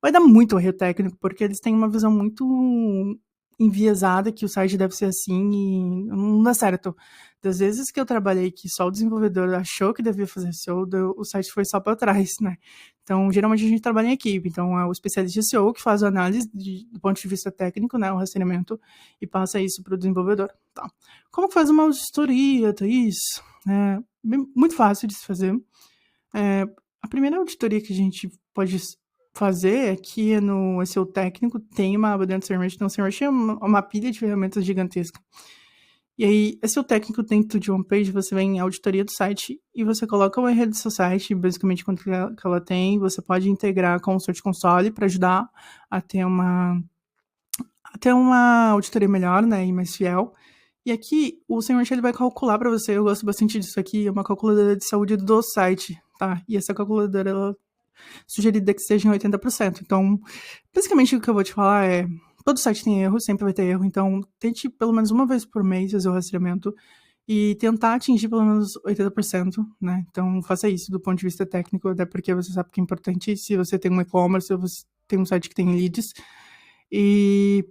vai dar muito erro técnico, porque eles têm uma visão muito enviesada que o site deve ser assim e não dá certo. Das vezes que eu trabalhei que só o desenvolvedor achou que devia fazer SEO, o site foi só para trás, né? Então, geralmente a gente trabalha em equipe. Então, é o especialista de SEO que faz a análise do ponto de vista técnico, né, o rastreamento, e passa isso para o desenvolvedor. Tá. Como faz uma auditoria, Thaís? Muito fácil de se fazer. A primeira auditoria que a gente pode fazer aqui no SEO técnico tem uma aba dentro do SEMrush. Então, o SEMrush é uma pilha de ferramentas gigantesca. E aí, SEO técnico dentro de homepage, você vem em auditoria do site e você coloca o URL do seu site, basicamente quanto que ela tem. Você pode integrar com o Search Console para ajudar a ter uma auditoria melhor, né, e mais fiel. E aqui, o SEMrush ele vai calcular para você, eu gosto bastante disso aqui, é uma calculadora de saúde do site, tá? E essa calculadora, ela sugerida que seja em 80%. Então, basicamente o que eu vou te falar é, todo site tem erro, sempre vai ter erro, então tente pelo menos uma vez por mês fazer o rastreamento e tentar atingir pelo menos 80%, né? Então, faça isso do ponto de vista técnico, até porque você sabe que é importante se você tem um e-commerce, se você tem um site que tem leads. E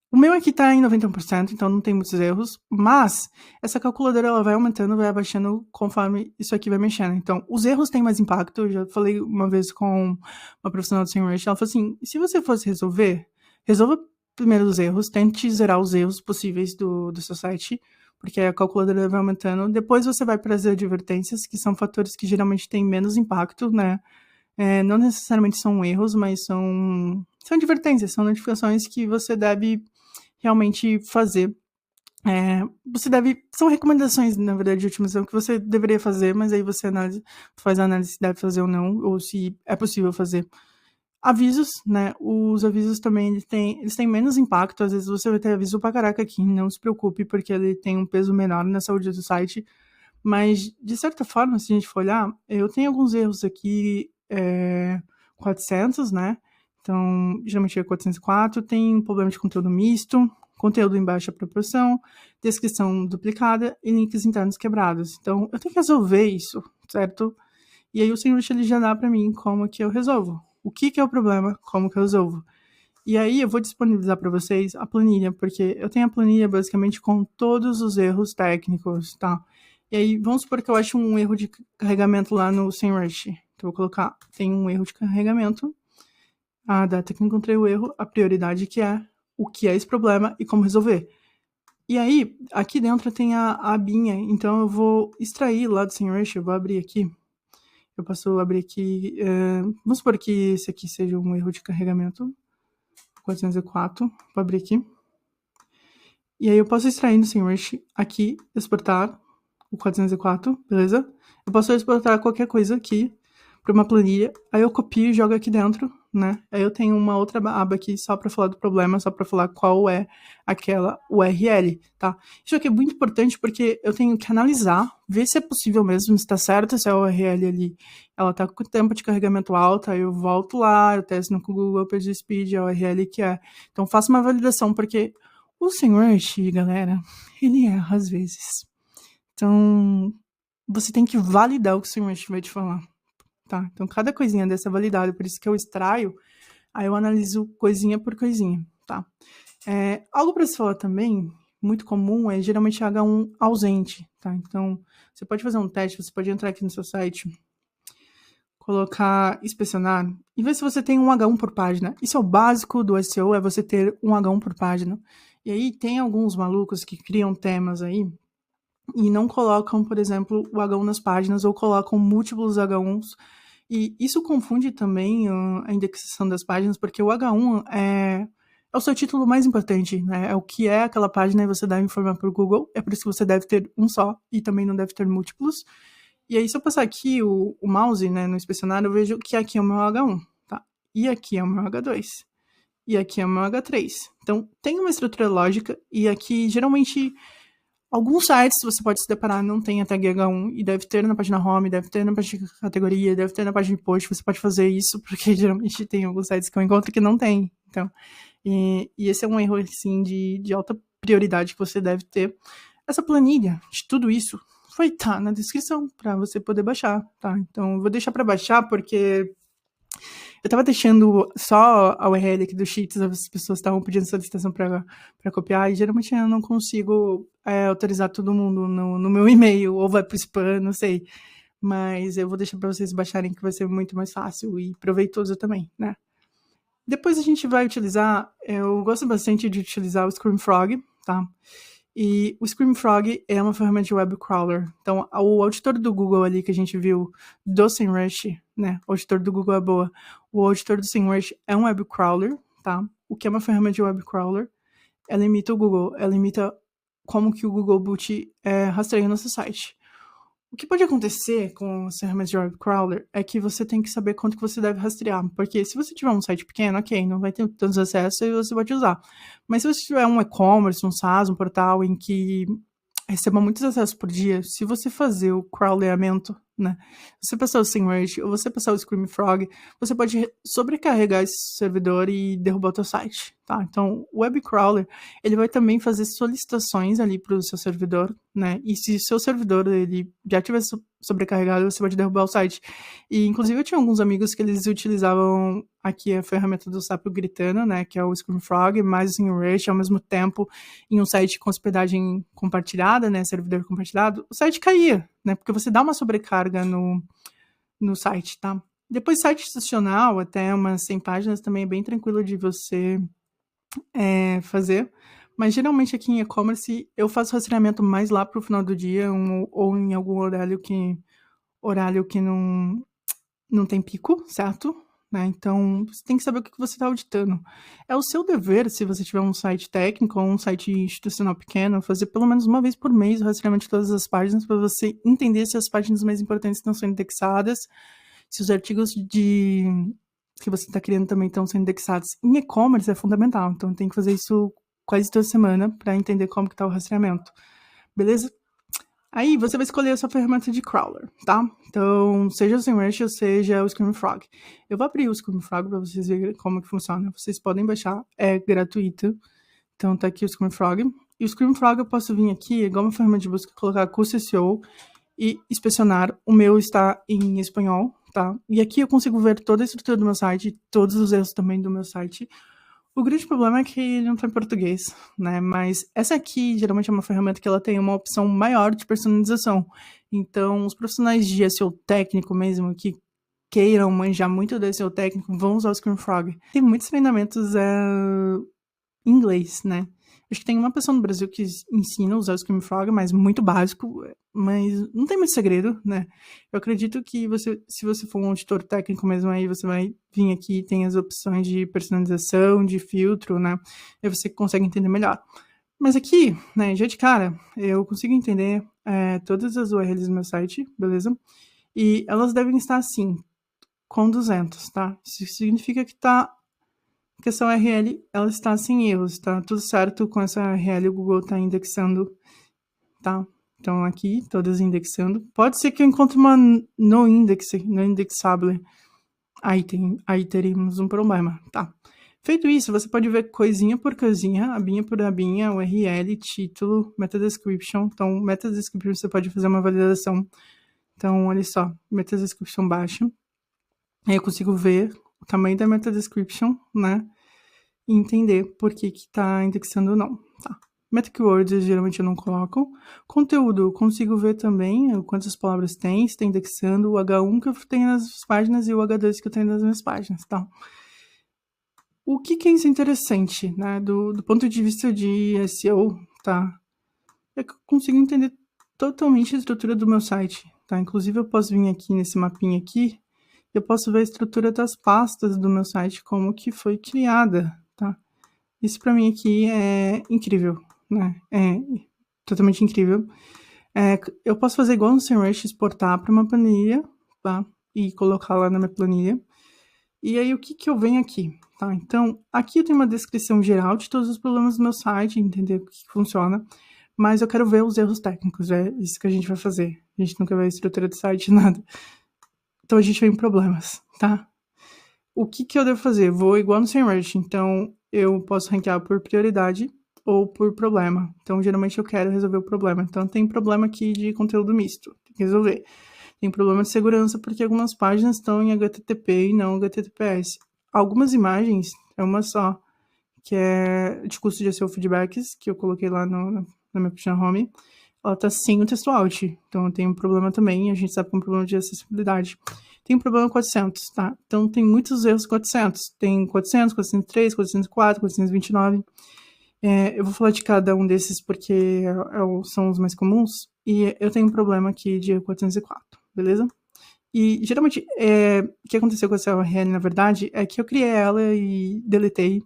o meu aqui tá em 91%, então não tem muitos erros, mas essa calculadora ela vai aumentando, vai abaixando conforme isso aqui vai mexendo. Então, os erros têm mais impacto. Eu já falei uma vez com uma profissional do SEMrush, ela falou assim, se você fosse resolva primeiro os erros, tente zerar os erros possíveis do seu site, porque a calculadora vai aumentando. Depois você vai para as advertências, que são fatores que geralmente têm menos impacto, né? Não necessariamente são erros, mas são advertências, são notificações que você deve realmente fazer. São recomendações, na verdade, de otimização que você deveria fazer, mas aí você faz a análise se deve fazer ou não, ou se é possível fazer. Avisos, né? Os avisos também, eles têm menos impacto. Às vezes você vai ter aviso pra caraca aqui, não se preocupe, porque ele tem um peso menor na saúde do site. Mas, de certa forma, se a gente for olhar, eu tenho alguns erros aqui, 400, né? Então, geralmente é 404, tem um problema de conteúdo misto, conteúdo em baixa proporção, descrição duplicada e links internos quebrados. Então, eu tenho que resolver isso, certo? E aí o SEMrush ele já dá para mim como que eu resolvo. O que é o problema, como que eu resolvo. E aí eu vou disponibilizar para vocês a planilha, porque eu tenho a planilha basicamente com todos os erros técnicos, tá? E aí vamos supor que eu acho um erro de carregamento lá no SEMrush. Então eu vou colocar, tem um erro de carregamento, a data que eu encontrei o erro, a prioridade que é, o que é esse problema e como resolver. E aí, aqui dentro tem a abinha, então eu vou extrair lá do SEMrush, eu vou abrir aqui. Eu posso abrir aqui, vamos supor que esse aqui seja um erro de carregamento, 404, vou abrir aqui. E aí eu posso extrair no SEMrush aqui, exportar o 404, beleza? Eu posso exportar qualquer coisa aqui para uma planilha, aí eu copio e jogo aqui dentro, né? Aí eu tenho uma outra aba aqui só para falar do problema, só para falar qual é aquela URL, tá? Isso aqui é muito importante porque eu tenho que analisar, ver se é possível mesmo, se tá certo, se a URL ali, ela tá com tempo de carregamento alto, aí eu volto lá, eu testo no Google Page Speed, a URL que é. Então faço uma validação, porque o SEMrush, galera, ele erra às vezes. Então, você tem que validar o que o SEMrush vai te falar. Tá? Então, cada coisinha dessa é validada, por isso que eu extraio, aí eu analiso coisinha por coisinha, tá? Algo para se falar também, muito comum, é geralmente H1 ausente, tá? Então, você pode fazer um teste, você pode entrar aqui no seu site, colocar inspecionar, e ver se você tem um H1 por página. Isso é o básico do SEO, é você ter um H1 por página. E aí, tem alguns malucos que criam temas aí, e não colocam, por exemplo, o H1 nas páginas, ou colocam múltiplos H1s, e isso confunde também a indexação das páginas, porque o H1 é o seu título mais importante, né? É o que é aquela página e você deve informar para o Google, é por isso que você deve ter um só, e também não deve ter múltiplos. E aí, se eu passar aqui o mouse, né, no inspecionário, eu vejo que aqui é o meu H1, tá? E aqui é o meu H2. E aqui é o meu H3. Então, tem uma estrutura lógica, e aqui, geralmente, alguns sites você pode se deparar não tem a tag H1 e deve ter na página home, deve ter na página de categoria, deve ter na página de post, você pode fazer isso, porque geralmente tem alguns sites que eu encontro que não tem. Então, e esse é um erro, assim, de alta prioridade que você deve ter. Essa planilha de tudo isso vai estar na descrição para você poder baixar, tá? Então, eu vou deixar para baixar porque eu tava deixando só a URL aqui do Sheets, as pessoas estavam pedindo solicitação para copiar, e geralmente eu não consigo autorizar todo mundo no meu e-mail, ou vai pro spam, não sei. Mas eu vou deixar para vocês baixarem, que vai ser muito mais fácil e proveitoso também, né? Depois a gente vai utilizar, eu gosto bastante de utilizar o ScreamFrog, tá? E o ScreamFrog é uma ferramenta de web crawler. Então, o auditor do Google ali que a gente viu do SEMrush, né? O auditor do Google é boa. O auditor do SEMrush é um web crawler, tá? O que é uma ferramenta de web crawler? Ela imita o Google. Ela imita como que o Google Boot rastreia o nosso site. O que pode acontecer com as ferramentas de web crawler é que você tem que saber quanto que você deve rastrear. Porque se você tiver um site pequeno, ok, não vai ter tantos acessos e você pode usar. Mas se você tiver um e-commerce, um SaaS, um portal em que receba muitos acessos por dia, se você fazer o crawleamento, né? Se você passar o SEMrush ou você passar o Screaming Frog, você pode sobrecarregar esse servidor e derrubar o teu site, tá? Então, o Web Crawler, ele vai também fazer solicitações ali para o seu servidor, né? E se o seu servidor ele já tiver sobrecarregado, você pode derrubar o site. E, inclusive, eu tinha alguns amigos que eles utilizavam aqui a ferramenta do Sapo Gritando, né? Que é o Screaming Frog, mais o SEMrush ao mesmo tempo em um site com hospedagem compartilhada, né? Servidor compartilhado, o site caía, né? Porque você dá uma sobrecarga no site, tá? Depois, site institucional, até umas 100 páginas, também é bem tranquilo de você fazer. Mas, geralmente, aqui em e-commerce, eu faço rastreamento mais lá pro final do dia ou em algum horário que não tem pico, certo? Né? Então, você tem que saber o que você está auditando. É o seu dever, se você tiver um site técnico ou um site institucional pequeno, fazer pelo menos uma vez por mês o rastreamento de todas as páginas para você entender se as páginas mais importantes estão sendo indexadas, se os artigos que você está criando também estão sendo indexados. Em e-commerce é fundamental, então tem que fazer isso quase toda semana para entender como que está o rastreamento. Beleza? Aí você vai escolher a sua ferramenta de crawler, tá? Então, seja o SEMrush ou seja o Screaming Frog. Eu vou abrir o Screaming Frog para vocês verem como que funciona. Vocês podem baixar, é gratuito. Então tá aqui o Screaming Frog. E o Screaming Frog eu posso vir aqui, igual uma ferramenta de busca, colocar curso SEO e inspecionar. O meu está em espanhol, tá? E aqui eu consigo ver toda a estrutura do meu site, todos os erros também do meu site. O grande problema é que ele não tá em português, né? Mas essa aqui, geralmente, é uma ferramenta que ela tem uma opção maior de personalização. Então, os profissionais de SEO técnico mesmo, que queiram manjar muito do SEO técnico, vão usar o Screaming Frog. Tem muitos treinamentos em inglês, né? Acho que tem uma pessoa no Brasil que ensina a usar o Screaming Frog, mas muito básico, mas não tem muito segredo, né? Eu acredito que se você for um auditor técnico mesmo, aí você vai vir aqui e tem as opções de personalização, de filtro, né? Aí você consegue entender melhor. Mas aqui, né, já de cara, eu consigo entender todas as URLs do meu site, beleza? E elas devem estar assim, com 200, tá? Isso significa que essa URL, ela está sem erros, tá? Tudo certo com essa URL, o Google está indexando, tá? Então, aqui, todas indexando. Pode ser que eu encontre uma no indexable. Aí teríamos um problema, tá? Feito isso, você pode ver coisinha por coisinha, abinha por abinha, URL, título, meta description. Então, meta description você pode fazer uma validação. Então, olha só, meta description baixa. Aí eu consigo ver o tamanho da meta description, né? E entender por que tá indexando ou não, tá? Meta keywords geralmente eu não coloco. Conteúdo, eu consigo ver também quantas palavras tem, se tá indexando, o H1 que eu tenho nas páginas e o H2 que eu tenho nas minhas páginas, tá? O que é isso interessante, né? Do ponto de vista de SEO, tá? É que eu consigo entender totalmente a estrutura do meu site, tá? Inclusive eu posso vir aqui nesse mapinha aqui, eu posso ver a estrutura das pastas do meu site, como que foi criada, tá? Isso pra mim aqui é incrível, né? É totalmente incrível. Eu posso fazer igual no SEMrush, exportar para uma planilha, tá? E colocar lá na minha planilha. E aí, o que eu venho aqui, tá? Então, aqui eu tenho uma descrição geral de todos os problemas do meu site, entender o que funciona. Mas eu quero ver os erros técnicos, é isso que a gente vai fazer. A gente nunca vai a estrutura do site, nada. Então, a gente vem em problemas, tá? O que eu devo fazer? Vou igual no SEMrush, então eu posso ranquear por prioridade ou por problema. Então, geralmente eu quero resolver o problema. Então, tem problema aqui de conteúdo misto, tem que resolver. Tem problema de segurança porque algumas páginas estão em HTTP e não HTTPS. Algumas imagens, é uma só, que é de custo de SEO feedbacks, que eu coloquei lá na minha página home, ela tá sem o texto alt. Então, tem um problema também, a gente sabe que é um problema de acessibilidade. Tem um problema 400, tá? Então, tem muitos erros 400. Tem 400, 403, 404, 429. Eu vou falar de cada um desses porque são os mais comuns. E eu tenho um problema aqui de 404, beleza? E, geralmente, o que aconteceu com essa URL, na verdade, é que eu criei ela e deletei.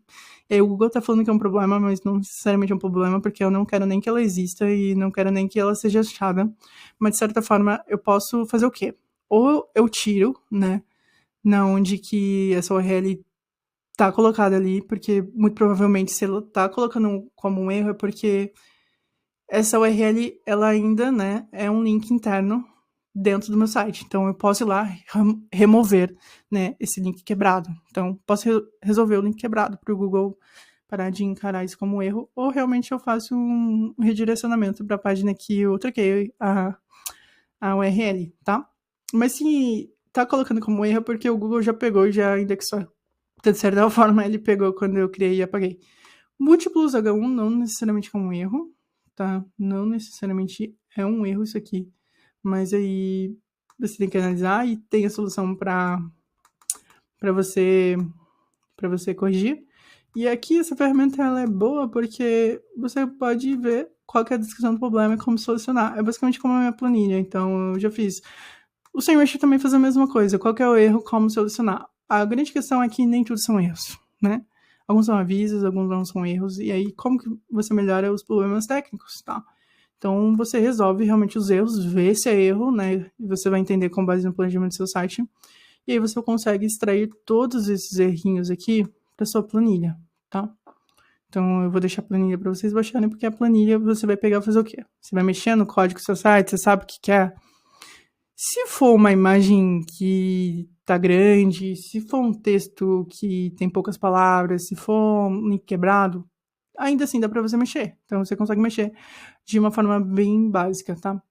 E aí, o Google tá falando que é um problema, mas não necessariamente é um problema, porque eu não quero nem que ela exista e não quero nem que ela seja achada. Mas, de certa forma, eu posso fazer o quê? Ou eu tiro, né, na onde que essa URL tá colocada ali, porque muito provavelmente se ela tá colocando como um erro é porque essa URL, ela ainda, né, é um link interno dentro do meu site. Então, eu posso ir lá remover, né, esse link quebrado. Então, posso resolver o link quebrado para o Google parar de encarar isso como um erro, ou realmente eu faço um redirecionamento para a página que eu troquei a URL, tá? Mas se tá colocando como erro é porque o Google já pegou e já indexou. De certa forma, ele pegou quando eu criei e apaguei. Múltiplos H1 não necessariamente é um erro, tá? Não necessariamente é um erro isso aqui. Mas aí você tem que analisar e tem a solução para você corrigir. E aqui essa ferramenta ela é boa porque você pode ver qual que é a descrição do problema e como solucionar. É basicamente como a minha planilha, então eu já fiz. O SEMrush também faz a mesma coisa. Qual que é o erro, como solucionar? A grande questão é que nem tudo são erros, né? Alguns são avisos, alguns não são erros. E aí, como que você melhora os problemas técnicos, tá? Então, você resolve realmente os erros, vê se é erro, né? E você vai entender com base no planejamento do seu site. E aí você consegue extrair todos esses errinhos aqui para sua planilha, tá? Então, eu vou deixar a planilha para vocês baixarem, porque a planilha você vai pegar e fazer o quê? Você vai mexer no código do seu site, você sabe o que é. Se for uma imagem que tá grande, se for um texto que tem poucas palavras, se for um link quebrado, ainda assim dá para você mexer. Então, você consegue mexer de uma forma bem básica, tá?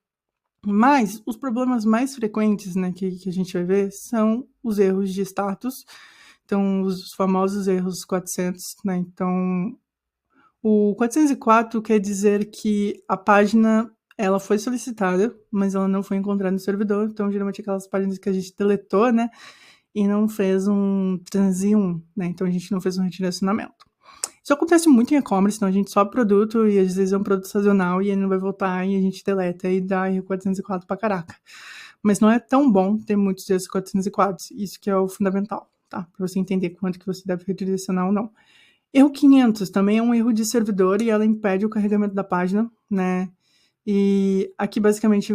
Mas os problemas mais frequentes, né, que a gente vai ver são os erros de status. Então, os famosos erros 400, né? Então, o 404 quer dizer que a página ela foi solicitada, mas ela não foi encontrada no servidor. Então, geralmente aquelas páginas que a gente deletou, né? E não fez um 301, né? Então, a gente não fez um redirecionamento. Isso acontece muito em e-commerce, então a gente sobe produto e às vezes é um produto sazonal e ele não vai voltar e a gente deleta e dá erro 404 pra caraca. Mas não é tão bom ter muitos erros 404, isso que é o fundamental, tá? Pra você entender quanto que você deve redirecionar ou não. Erro 500 também é um erro de servidor e ela impede o carregamento da página, né? E aqui basicamente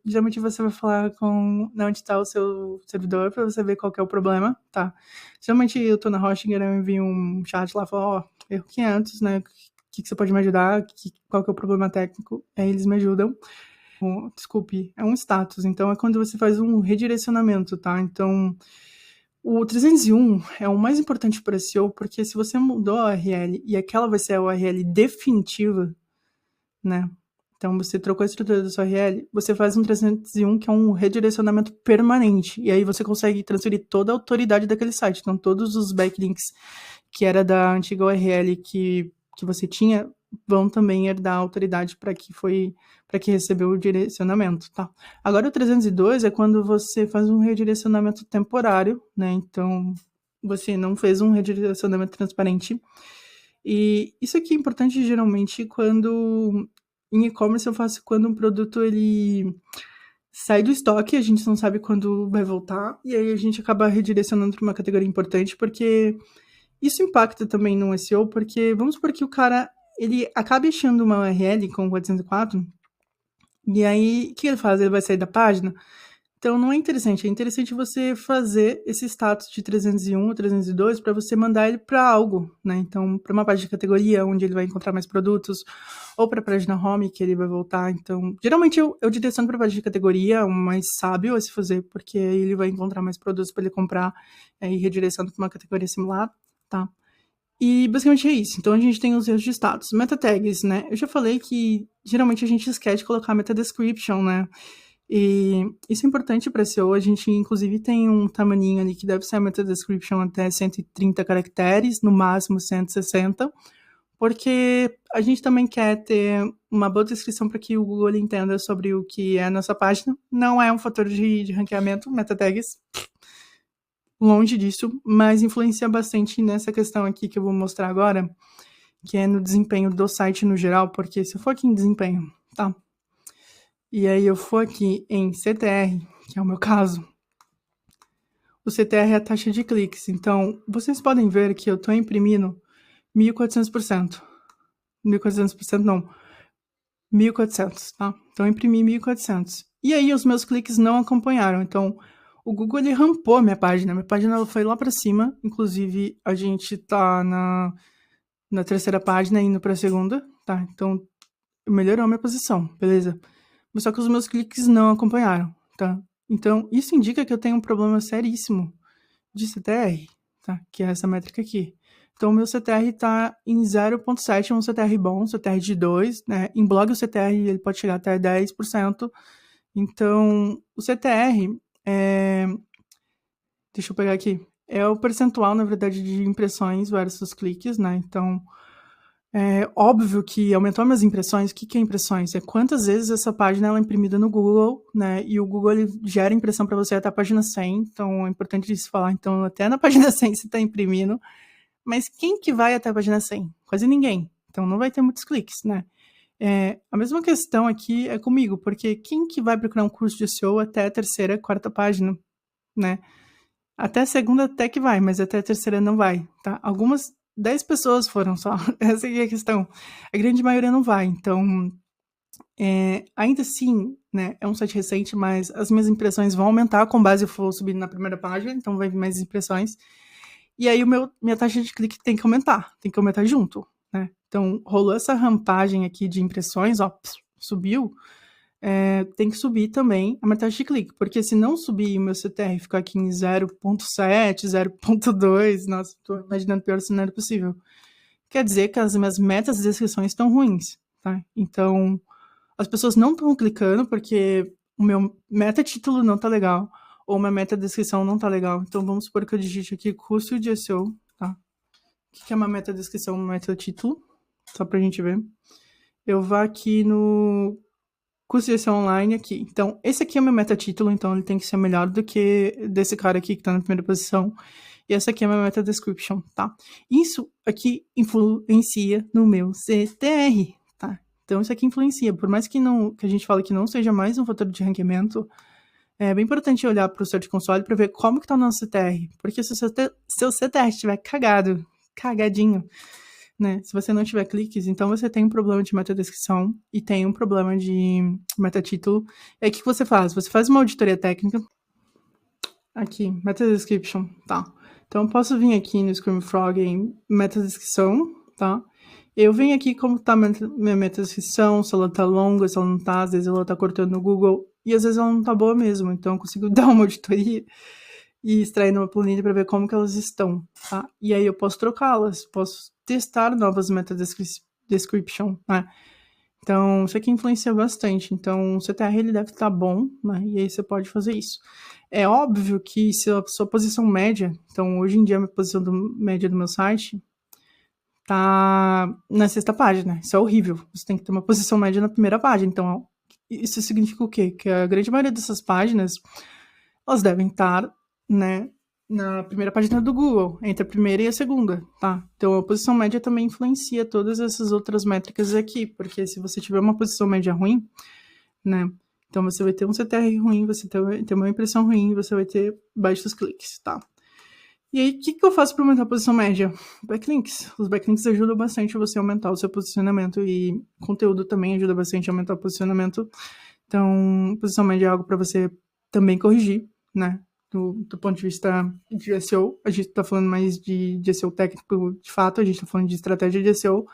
geralmente você vai falar com onde está o seu servidor para você ver qual que é o problema, tá? Geralmente eu tô na Hostinger, eu envio um chat lá, falo, ó, erro 500, né? O que você pode me ajudar? Qual que é o problema técnico? Aí eles me ajudam. Desculpe, é um status, então é quando você faz um redirecionamento, tá? Então, o 301 é o mais importante para SEO, porque se você mudou a URL e aquela vai ser a URL definitiva, né? Então, você trocou a estrutura da sua URL, você faz um 301, que é um redirecionamento permanente. E aí você consegue transferir toda a autoridade daquele site. Então, todos os backlinks que era da antiga URL que você tinha, vão também herdar a autoridade para que recebeu o direcionamento, tá? Agora, o 302 é quando você faz um redirecionamento temporário, né? Então, você não fez um redirecionamento transparente. E isso aqui é importante geralmente quando em e-commerce eu faço quando um produto ele sai do estoque, a gente não sabe quando vai voltar, e aí a gente acaba redirecionando para uma categoria importante, porque isso impacta também no SEO, porque vamos supor que o cara ele acabe achando uma URL com 404, e aí o que ele faz? Ele vai sair da página. Então não é interessante você fazer esse status de 301 ou 302 para você mandar ele para algo, né? Então, para uma página de categoria onde ele vai encontrar mais produtos, ou para a página home que ele vai voltar. Então, geralmente eu direciono para a página de categoria, o mais sábio a se fazer, porque aí ele vai encontrar mais produtos para ele comprar e redirecionando para uma categoria similar, tá? E basicamente é isso. Então a gente tem os erros de status. Meta tags, né? Eu já falei que geralmente a gente esquece de colocar meta description, né? E isso é importante para SEO. A gente, inclusive, tem um tamaninho ali que deve ser a meta description até 130 caracteres, no máximo 160, porque a gente também quer ter uma boa descrição para que o Google entenda sobre o que é a nossa página. Não é um fator de ranqueamento, meta tags. Longe disso, mas influencia bastante nessa questão aqui que eu vou mostrar agora, que é no desempenho do site no geral, porque se eu for aqui em desempenho, tá? E aí eu for aqui em CTR, que é o meu caso, o CTR é a taxa de cliques. Então, vocês podem ver que eu estou imprimindo 1.400%. 1.400% não, 1.400, tá? Então, eu imprimi 1.400. E aí, os meus cliques não acompanharam. Então, o Google, ele rampou a minha página. Minha página ela foi lá para cima. Inclusive, a gente tá na terceira página, indo para a segunda, tá? Então, melhorou a minha posição, beleza? mas só que os meus cliques não acompanharam, tá? Então, isso indica que eu tenho um problema seríssimo de CTR, tá? Que é essa métrica aqui. Então, o meu CTR está em 0,7, um CTR bom, um CTR de 2, né? Em blog, o CTR ele pode chegar até 10%. Então, o CTR é... Deixa eu pegar aqui. É o percentual, na verdade, de impressões versus cliques, né? Então, é óbvio que aumentou minhas impressões. O que é impressões? É quantas vezes essa página ela é imprimida no Google, né? E o Google ele gera impressão para você até a página 100. Então, é importante isso falar. Então, até na página 100 você está imprimindo. Mas quem que vai até a página 100? Quase ninguém. Então, não vai ter muitos cliques, né? A mesma questão aqui é comigo, porque quem que vai procurar um curso de SEO até a terceira, quarta página, né? Até a segunda até que vai, mas até a terceira não vai, tá? Algumas 10 pessoas foram só. Essa aqui é a questão. A grande maioria não vai. Então, ainda assim, né, é um site recente, mas as minhas impressões vão aumentar com base eu for subindo na primeira página, então vai vir mais impressões. E aí minha taxa de clique tem que aumentar junto, né? Então, rolou essa rampagem aqui de impressões, ó, subiu, tem que subir também a minha taxa de clique, porque se não subir o meu CTR ficar aqui em 0,7, 0,2, nossa, tô imaginando o pior cenário possível. Quer dizer que as minhas metas de descrições estão ruins, tá? Então, as pessoas não estão clicando porque o meu meta-título não tá legal, ou minha meta-descrição não tá legal. Então, vamos supor que eu digite aqui curso de SEO, tá? O que é uma meta-descrição, uma meta-título? Só pra gente ver. Eu vou aqui no curso de SEO online aqui. Então, esse aqui é o meu meta-título, então ele tem que ser melhor do que desse cara aqui que tá na primeira posição. E essa aqui é a minha meta-description, tá? Isso aqui influencia no meu CTR, tá? Então, isso aqui influencia. Por mais que a gente fale que não seja mais um fator de ranqueamento, é bem importante olhar para o Search Console para ver como que tá o nosso CTR. Porque se o seu CTR estiver cagadinho, né? Se você não tiver cliques, então você tem um problema de meta-descrição e tem um problema de meta-título. E aí, o que você faz? Você faz uma auditoria técnica. Aqui, meta-description, tá? Então, eu posso vir aqui no Scream Frog em meta-descrição, tá? Eu venho aqui como tá minha meta-descrição, se ela tá longa, se ela não tá, às vezes ela tá cortando no Google, e às vezes ela não tá boa mesmo, então eu consigo dar uma auditoria e extrair numa planilha para ver como que elas estão, tá? E aí eu posso trocá-las, posso testar novas meta-description, né? Então, isso aqui influencia bastante. Então, o CTR ele deve estar bom, né? E aí você pode fazer isso. É óbvio que se a sua posição média, então hoje em dia a minha posição média do meu site tá na sexta página. Isso é horrível. Você tem que ter uma posição média na primeira página. Então, isso significa o quê? Que a grande maioria dessas páginas, elas devem estar, né, na primeira página do Google, entre a primeira e a segunda, tá? Então, a posição média também influencia todas essas outras métricas aqui, porque se você tiver uma posição média ruim, né, então você vai ter um CTR ruim, você vai ter uma impressão ruim, você vai ter baixos cliques, tá? E aí, o que eu faço para aumentar a posição média? Backlinks. Os backlinks ajudam bastante você a aumentar o seu posicionamento e conteúdo também ajuda bastante a aumentar o posicionamento. Então, posição média é algo para você também corrigir, né? Do ponto de vista de SEO, a gente está falando mais de SEO técnico, de fato, a gente está falando de estratégia de SEO,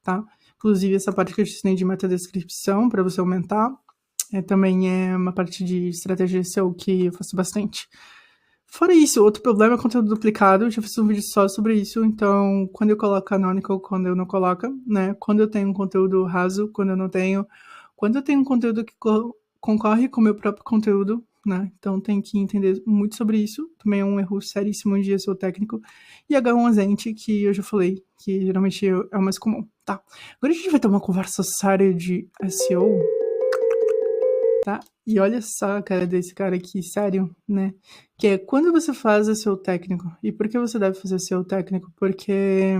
tá? Inclusive, essa parte que eu te ensinei de meta-descrição para você aumentar, também é uma parte de estratégia de SEO que eu faço bastante. Fora isso, outro problema é conteúdo duplicado. Eu já fiz um vídeo só sobre isso. Então, quando eu coloco canonical, quando eu não coloco, né? Quando eu tenho um conteúdo raso, quando eu não tenho. Quando eu tenho um conteúdo que concorre com o meu próprio conteúdo, né? Então, tem que entender muito sobre isso. Também é um erro seríssimo de SEO técnico. E H1Z, que eu já falei, que geralmente é o mais comum, tá? Agora a gente vai ter uma conversa séria de SEO. Tá? E olha só a cara desse cara aqui, sério, né? Que é quando você faz SEO técnico. E por que você deve fazer SEO técnico? Porque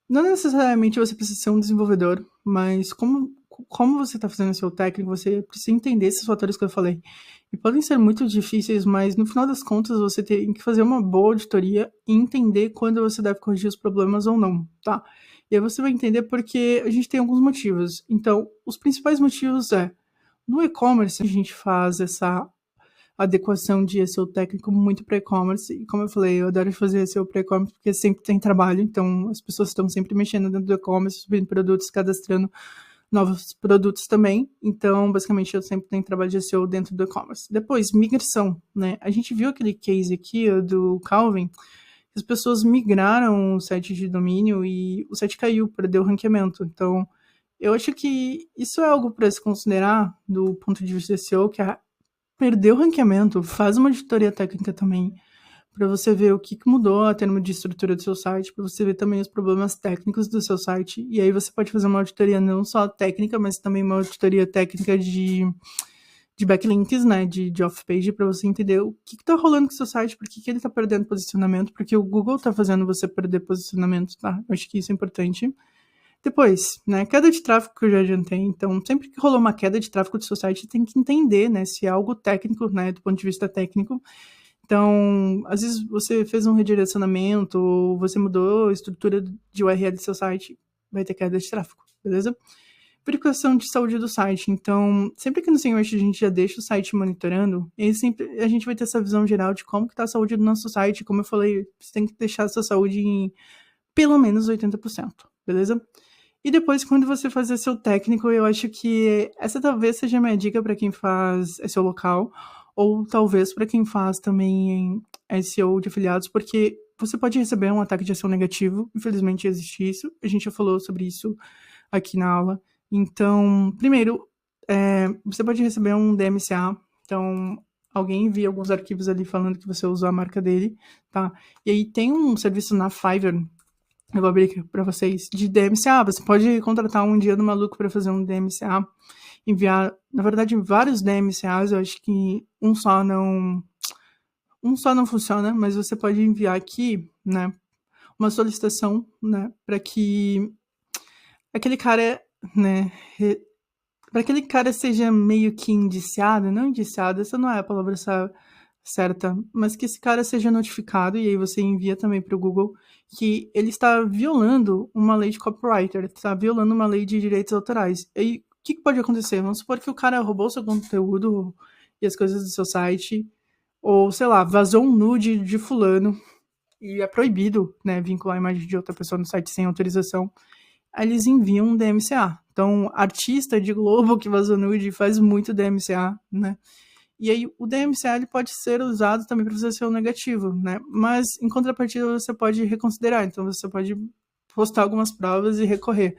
não necessariamente você precisa ser um desenvolvedor, mas como você está fazendo SEO técnico, você precisa entender esses fatores que eu falei. E podem ser muito difíceis, mas no final das contas você tem que fazer uma boa auditoria e entender quando você deve corrigir os problemas ou não, tá? E aí você vai entender porque a gente tem alguns motivos. Então, os principais motivos no e-commerce, a gente faz essa adequação de SEO técnico muito para e-commerce. E como eu falei, eu adoro fazer SEO para e-commerce porque sempre tem trabalho. Então, as pessoas estão sempre mexendo dentro do e-commerce, subindo produtos, cadastrando novos produtos também. Então, basicamente, eu sempre tenho trabalho de SEO dentro do e-commerce. Depois, migração, né? A gente viu aquele case aqui do Calvin, que as pessoas migraram o site de domínio e o site caiu, perdeu o ranqueamento. Então, eu acho que isso é algo para se considerar do ponto de vista SEO, que é perder o ranqueamento, faz uma auditoria técnica também, para você ver o que mudou a termo de estrutura do seu site, para você ver também os problemas técnicos do seu site, e aí você pode fazer uma auditoria não só técnica, mas também uma auditoria técnica de backlinks, né, de off-page, para você entender o que tá rolando com o seu site, por que ele tá perdendo posicionamento, porque o Google tá fazendo você perder posicionamento, tá? Eu acho que isso é importante. Depois, né, queda de tráfego que eu já adiantei. Então, sempre que rolou uma queda de tráfego do seu site, tem que entender, né, se é algo técnico, né, do ponto de vista técnico. Então, às vezes você fez um redirecionamento, ou você mudou a estrutura de URL do seu site, vai ter queda de tráfego, beleza? Verificação de saúde do site. Então, sempre que no SEMrush a gente já deixa o site monitorando, e sempre a gente vai ter essa visão geral de como que tá a saúde do nosso site. Como eu falei, você tem que deixar a sua saúde em pelo menos 80%, beleza? E depois, quando você fazer seu técnico, eu acho que essa talvez seja a minha dica para quem faz SEO local, ou talvez para quem faz também SEO de afiliados, porque você pode receber um ataque de SEO negativo, infelizmente existe isso, a gente já falou sobre isso aqui na aula. Então, primeiro, você pode receber um DMCA, então alguém envia alguns arquivos ali falando que você usou a marca dele, tá? E aí tem um serviço na Fiverr, eu vou abrir aqui para vocês, de DMCA. Você pode contratar um indiano maluco para fazer um DMCA, enviar, na verdade, vários DMCAs. Eu acho que um só não funciona, mas você pode enviar aqui, né, uma solicitação, né, para que aquele cara, né, para aquele cara seja meio que indiciado, não indiciado, essa não é a palavra certa, mas que esse cara seja notificado, e aí você envia também para o Google que ele está violando uma lei de copywriter, está violando uma lei de direitos autorais. E aí, o que pode acontecer? Vamos supor que o cara roubou seu conteúdo e as coisas do seu site, ou, sei lá, vazou um nude de fulano, e é proibido, né, vincular a imagem de outra pessoa no site sem autorização. Aí eles enviam um DMCA. Então, artista de Globo que vazou nude faz muito DMCA, né? E aí o DMCA ele pode ser usado também para fazer SEO negativo, né? Mas em contrapartida você pode reconsiderar, então você pode postar algumas provas e recorrer.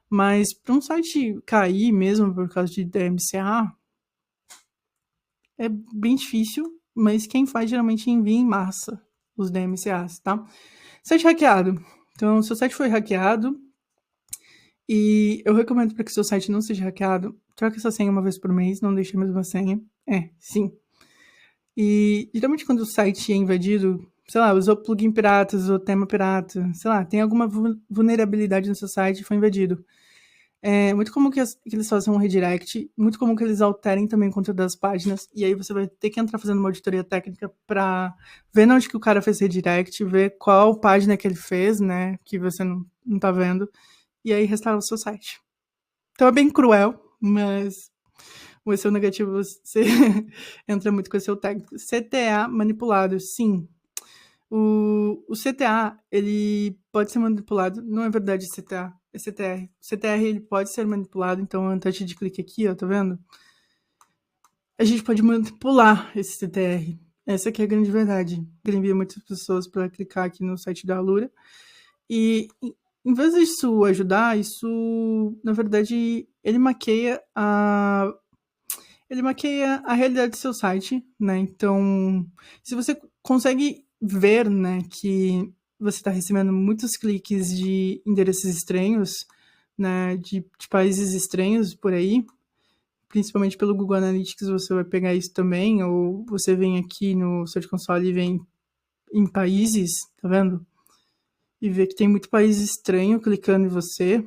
Mas para um site cair mesmo por causa de DMCA é bem difícil, mas quem faz geralmente envia em massa os DMCAs, tá? Site hackeado. Então, se o site foi hackeado, e eu recomendo para que seu site não seja hackeado, troque essa senha uma vez por mês, não deixe a mesma senha. Sim. E geralmente quando o site é invadido, sei lá, usou plugin pirata, usou tema pirata, sei lá, tem alguma vulnerabilidade no seu site e foi invadido. É muito comum que eles façam um redirect, muito comum que eles alterem também o conteúdo das páginas, e aí você vai ter que entrar fazendo uma auditoria técnica para ver onde que o cara fez redirect, ver qual página que ele fez, né, que você não tá vendo, e aí restaurar o seu site. Então é bem cruel, mas o SEO negativo você entra muito com o SEO técnico. CTA manipulado, sim. O CTA, ele pode ser manipulado, não é verdade CTA, é CTR. O CTR, ele pode ser manipulado, então antes de clique aqui, ó, tá vendo? A gente pode manipular esse CTR. Essa aqui é a grande verdade. Ele envia muitas pessoas para clicar aqui no site da Alura. E em vez disso ajudar, isso, na verdade, ele maqueia a realidade do seu site, né? Então, se você consegue ver, né, que você está recebendo muitos cliques de endereços estranhos, né, de países estranhos por aí, principalmente pelo Google Analytics, você vai pegar isso também, ou você vem aqui no Search Console e vem em países, tá vendo? E vê que tem muito país estranho clicando em você.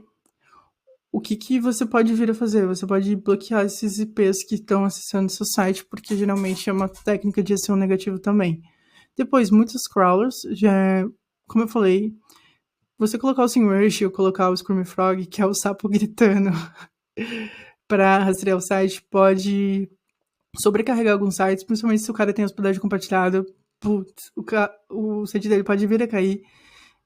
O que você pode vir a fazer? Você pode bloquear esses IPs que estão acessando seu site, porque geralmente é uma técnica de SEO negativo também. Depois, muitos crawlers, como eu falei, você colocar o SEMrush ou colocar o Screaming Frog, que é o sapo gritando, para rastrear o site, pode sobrecarregar alguns sites, principalmente se o cara tem hospedagem compartilhada. Putz, o site dele pode vir a cair.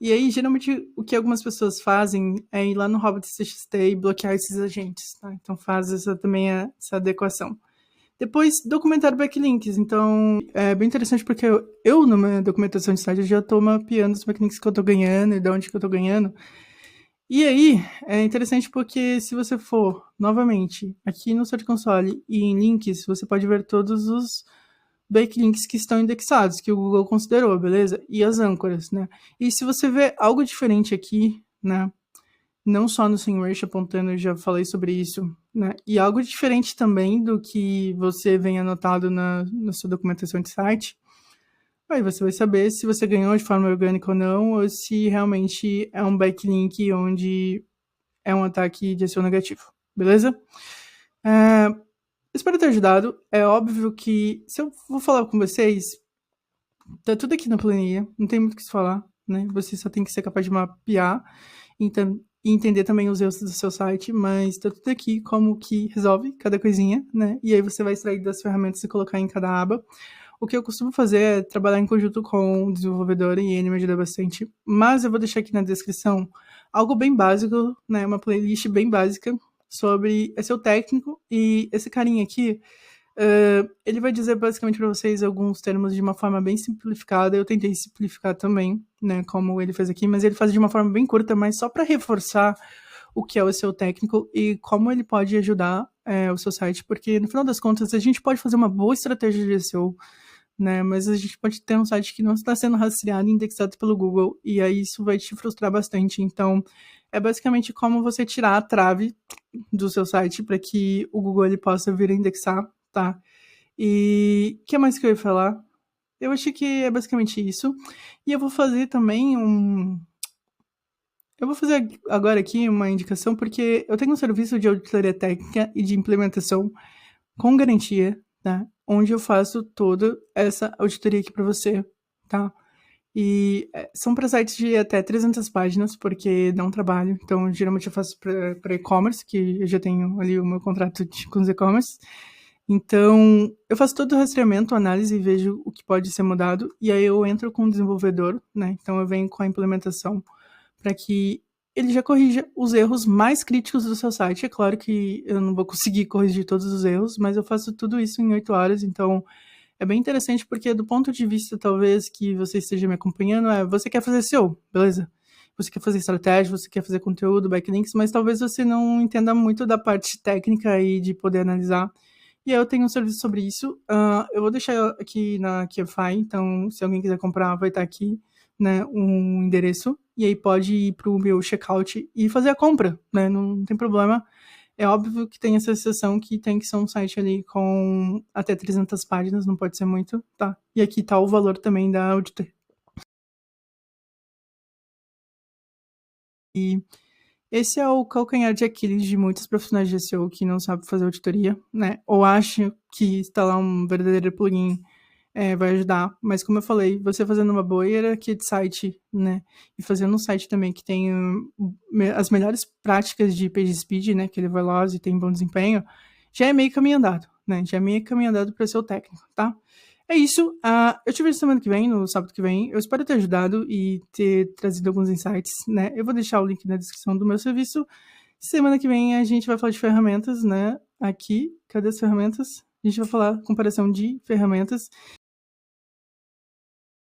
E aí, geralmente, o que algumas pessoas fazem é ir lá no Robots.txt e bloquear esses agentes, tá? Então faz também essa adequação. Depois, documentar backlinks. Então, é bem interessante porque eu na minha documentação de site, eu já estou mapeando os backlinks que eu estou ganhando e de onde que eu estou ganhando. E aí, é interessante porque se você for, novamente, aqui no Search Console e em links, você pode ver todos os backlinks que estão indexados, que o Google considerou, beleza? E as âncoras, né? E se você vê algo diferente aqui, né? Não só no SEMrush apontando, eu já falei sobre isso, né? E algo diferente também do que você vem anotado na sua documentação de site. Aí você vai saber se você ganhou de forma orgânica ou não, ou se realmente é um backlink onde é um ataque de SEO negativo, beleza? Espero ter ajudado. É óbvio que, se eu vou falar com vocês, tá tudo aqui na planilha, não tem muito o que se falar, né? Você só tem que ser capaz de mapear então, e entender também os erros do seu site, mas tá tudo aqui como que resolve cada coisinha, né? E aí você vai extrair das ferramentas e colocar em cada aba. O que eu costumo fazer é trabalhar em conjunto com o desenvolvedor e ele me ajuda bastante. Mas eu vou deixar aqui na descrição algo bem básico, né? Uma playlist bem básica sobre SEO técnico. E esse carinha aqui, ele vai dizer basicamente para vocês alguns termos de uma forma bem simplificada. Eu tentei simplificar também, né? Como ele fez aqui, mas ele faz de uma forma bem curta, mas só para reforçar o que é o SEO técnico e como ele pode ajudar o seu site, porque no final das contas a gente pode fazer uma boa estratégia de SEO, né? Mas a gente pode ter um site que não está sendo rastreado e indexado pelo Google, e aí isso vai te frustrar bastante. Então, é basicamente como você tirar a trave do seu site para que o Google ele possa vir a indexar, tá? E o que mais que eu ia falar? Eu acho que é basicamente isso. E eu vou fazer também Eu vou fazer agora aqui uma indicação, porque eu tenho um serviço de auditoria técnica e de implementação com garantia, tá? Onde eu faço toda essa auditoria aqui para você, tá? E são para sites de até 300 páginas, porque dá um trabalho. Então, geralmente eu faço para e-commerce, que eu já tenho ali o meu contrato com os e-commerce. Então, eu faço todo o rastreamento, análise e vejo o que pode ser mudado. E aí eu entro com o desenvolvedor, né? Então, eu venho com a implementação para que ele já corrija os erros mais críticos do seu site. É claro que eu não vou conseguir corrigir todos os erros, mas eu faço tudo isso em 8 horas, então é bem interessante porque do ponto de vista, talvez, que você esteja me acompanhando, você quer fazer SEO, beleza? Você quer fazer estratégia, você quer fazer conteúdo, backlinks, mas talvez você não entenda muito da parte técnica e de poder analisar. E aí eu tenho um serviço sobre isso. Eu vou deixar aqui na Qify, então se alguém quiser comprar, vai estar aqui, né, um endereço. E aí pode ir para o meu checkout e fazer a compra, né? Não tem problema. É óbvio que tem essa exceção que tem que ser um site ali com até 300 páginas, não pode ser muito, tá? E aqui tá o valor também da auditoria. E esse é o calcanhar de Aquiles de muitos profissionais de SEO que não sabem fazer auditoria, né? Ou acham que instalar um verdadeiro plugin vai ajudar. Mas como eu falei, você fazendo uma boa hierarquia de site, né? E fazendo um site também que tem as melhores práticas de page speed, né? Que ele é veloz e tem bom desempenho, já é meio caminho andado, né? Já é meio caminho andado para ser o técnico, tá? É isso. Eu te vejo semana que vem, no sábado que vem. Eu espero ter ajudado e ter trazido alguns insights, né? Eu vou deixar o link na descrição do meu serviço. Semana que vem a gente vai falar de ferramentas, né? Aqui, cadê as ferramentas? A gente vai falar comparação de ferramentas.